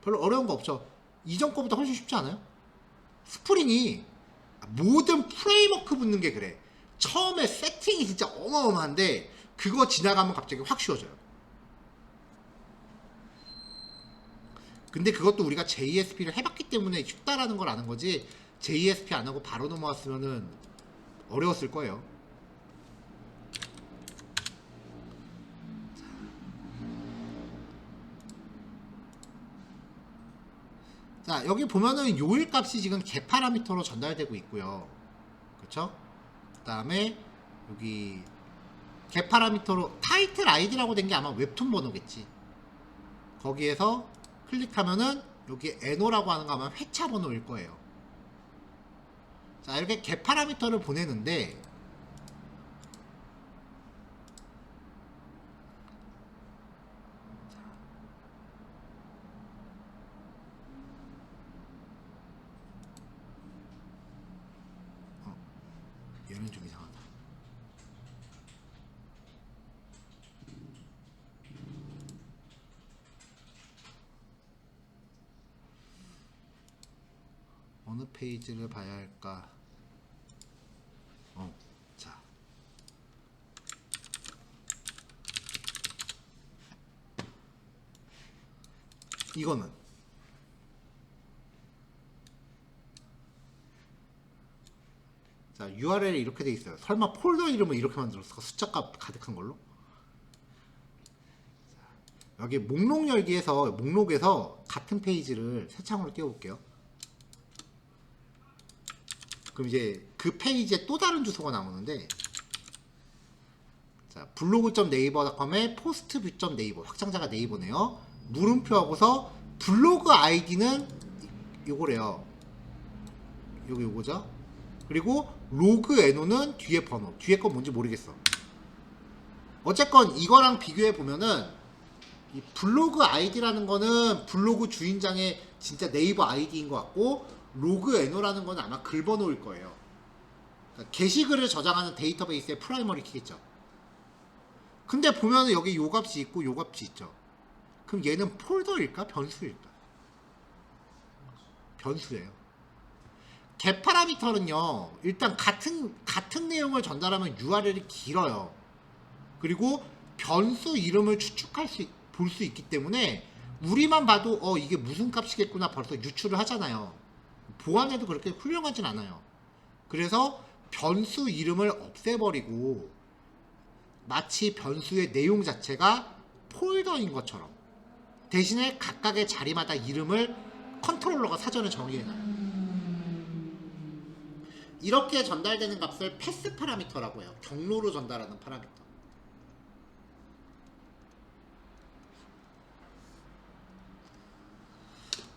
별로 어려운 거 없죠. 이전 거보다 훨씬 쉽지 않아요? 스프링이 모든 프레임워크 붙는 게 그래. 처음에 세팅이 진짜 어마어마한데 그거 지나가면 갑자기 확 쉬워져요. 근데 그것도 우리가 JSP를 해봤기 때문에 쉽다라는 걸 아는 거지, JSP 안 하고 바로 넘어왔으면은 어려웠을 거예요. 자, 여기 보면은 요일 값이 지금 겟 파라미터로 전달되고 있고요. 그쵸? 그 다음에 여기 겟 파라미터로 타이틀 아이디라고 된 게 아마 웹툰 번호겠지. 거기에서 클릭하면은 여기 NO라고 하는 거 아마 회차 번호일 거예요. 자, 이렇게 겟 파라미터를 보내는데 얘는 좀 이상하다. 어느 페이지를 봐야 할까? 자, 이거는 자, URL이 이렇게 돼 있어요. 설마 폴더 이름을 이렇게 만들었을까? 숫자가 가득한 걸로? 자, 여기 목록 열기에서 목록에서 같은 페이지를 새 창으로 띄워볼게요. 그럼 이제 그 페이지에 또 다른 주소가 나오는데, 자, 블로그.네이버.com에 포스트뷰.네이버, 확장자가 네이버네요. 물음표 하고서 블로그 아이디는 요거래요. 여기 요거죠. 그리고 로그 NO는 뒤에 번호, 뒤에 건 뭔지 모르겠어. 어쨌건 이거랑 비교해 보면은 이 블로그 아이디라는 거는 블로그 주인장의 진짜 네이버 아이디인 것 같고, 로그 NO라는 건 아마 글 번호일 거예요. 그러니까 게시글을 저장하는 데이터베이스의 프라이머리 키겠죠. 근데 보면은 여기 요 값이 있고 요 값이 있죠. 그럼 얘는 폴더일까? 변수일까? 변수예요. 겟 파라미터는요, 일단 같은 내용을 전달하면 URL이 길어요. 그리고 변수 이름을 볼 수 있기 때문에 우리만 봐도 이게 무슨 값이겠구나 벌써 유추를 하잖아요. 보안해도 그렇게 훌륭하진 않아요. 그래서 변수 이름을 없애버리고 마치 변수의 내용 자체가 폴더인 것처럼 대신에 각각의 자리마다 이름을 컨트롤러가 사전에 정의해놔요. 이렇게 전달되는 값을 패스 파라미터라고 해요. 경로로 전달하는 파라미터.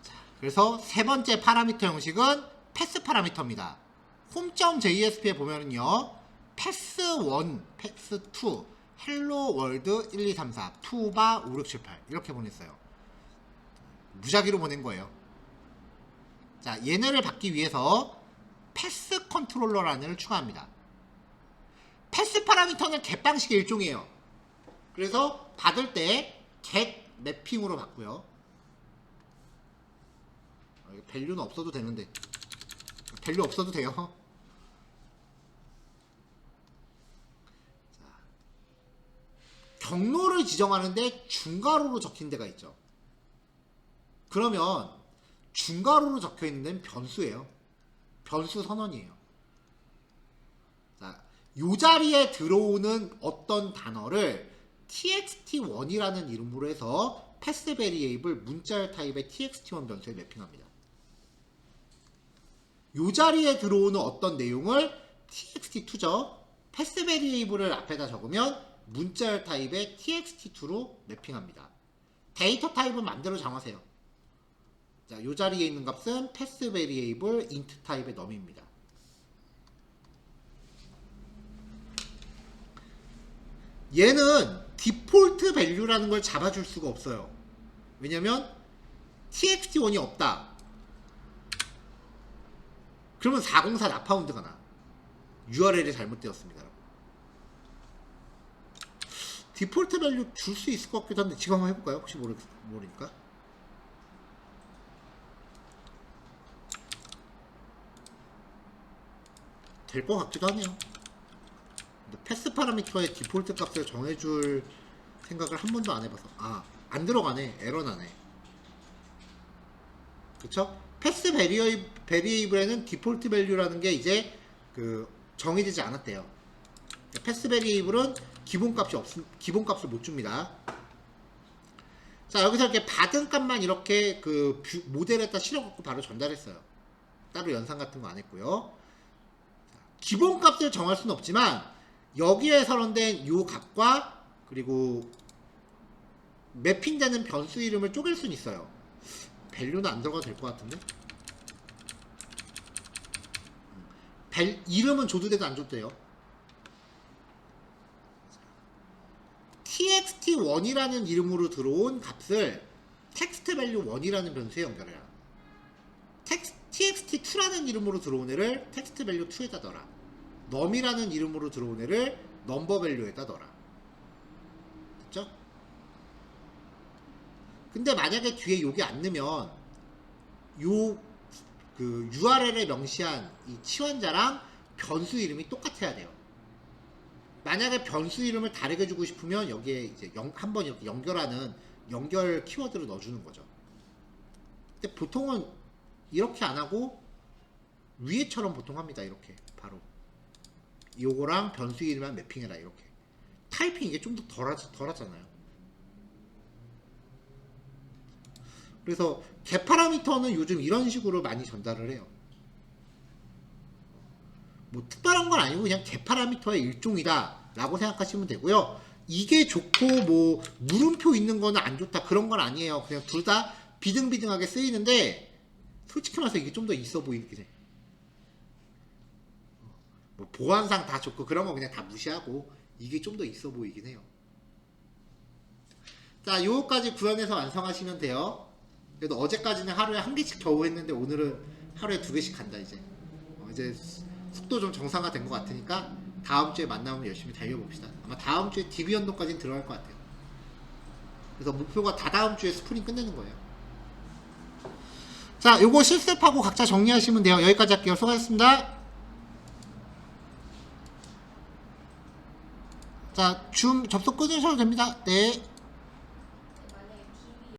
자, 그래서 세 번째 파라미터 형식은 패스 파라미터입니다. 홈.jsp에 보면은요, 패스1, 패스2, 헬로 월드 1, 2, 3, 4, 투바 5, 6, 7, 8 이렇게 보냈어요. 무작위로 보낸 거예요. 자, 얘네를 받기 위해서 패스 컨트롤러라는 걸 추가합니다. 패스 파라미터는 겟 방식의 일종이에요. 그래서 받을 때 get 매핑으로 받고요. 밸류는 없어도 되는데, 밸류 없어도 돼요. 자, 경로를 지정하는데 중괄호로 적힌 데가 있죠. 그러면 중괄호로 적혀 있는 데는 변수예요. 변수 선언이에요. 자, 요 자리에 들어오는 어떤 단어를 txt1이라는 이름으로 해서 패스 베리에이블 문자열 타입의 txt1 변수에 매핑합니다. 요 자리에 들어오는 어떤 내용을 txt2죠. 패스 베리에이블을 앞에다 적으면 문자열 타입의 txt2로 매핑합니다. 데이터 타입은 맘대로 정하세요. 자, 요 자리에 있는 값은 패스 베리에이블 int 타입의 num입니다. 얘는 디폴트 밸류라는 걸 잡아줄 수가 없어요. 왜냐면 txt1이 없다. 그러면 404 나파운드가 나. URL이 잘못되었습니다. 디폴트 밸류 줄 수 있을 것 같기도 한데 지금 한번 해볼까요? 혹시 모르니까. 될 것 같기도 하네요. 근데 패스 파라미터의 디폴트 값을 정해줄 생각을 한 번도 안 해봐서. 아, 안 들어가네. 에러 나네. 그쵸? 패스 베리에이블에는 디폴트 밸류라는 게 이제 정해지지 않았대요. 패스 베리에이블은 기본값을 못 줍니다. 자, 여기서 이렇게 받은 값만 이렇게 모델에다 실어갖고 바로 전달했어요. 따로 연산 같은 거 안 했고요. 기본값을 정할 수는 없지만 여기에 선언된 요 값과 그리고 매핑되는 변수 이름을 쪼갤 수는 있어요. 밸류는 안 들어가도 될 것 같은데? 이름은 줘도 돼도 안 줘도 돼요. txt1이라는 이름으로 들어온 값을 text value 1이라는 변수에 연결해라. txt2라는 이름으로 들어온 애를 text value 2에다 넣어라. num이라는 이름으로 들어온 애를 number value에다 넣어라. 됐죠? 근데 만약에 뒤에 요게 안 넣으면 URL에 명시한 이 치환자랑 변수 이름이 똑같아야 돼요. 만약에 변수 이름을 다르게 주고 싶으면 여기에 이제 한번 이렇게 연결하는 연결 키워드를 넣어주는 거죠. 근데 보통은 이렇게 안 하고 위에처럼 보통 합니다. 이렇게 바로 요거랑 변수 이름만 매핑해라. 이렇게 타이핑 이게 좀 더 덜하잖아요. 그래서 get 파라미터는 요즘 이런 식으로 많이 전달을 해요. 뭐 특별한 건 아니고 그냥 get 파라미터의 일종이다 라고 생각하시면 되고요. 이게 좋고 뭐 물음표 있는 거는 안 좋다 그런 건 아니에요. 그냥 둘 다 비등비등하게 쓰이는데 솔직히 말해서 이게 좀 더 있어 보이긴 해. 뭐 보안상 다 좋고 그런 거 그냥 다 무시하고 이게 좀 더 있어 보이긴 해요. 자, 요거까지 구현해서 완성하시면 돼요. 그래도 어제까지는 하루에 1개씩 겨우 했는데 오늘은 하루에 2개씩 간다 이제. 이제 속도 좀 정상화된 것 같으니까 다음 주에 만나면 열심히 달려봅시다. 아마 다음 주에 DB 연도까지는 들어갈 것 같아요. 그래서 목표가 다다음 주에 스프링 끝내는 거예요. 자, 요거 실습하고 각자 정리하시면 돼요. 여기까지 할게요. 수고하셨습니다. 자, 줌 접속 끊으셔도 됩니다. 네.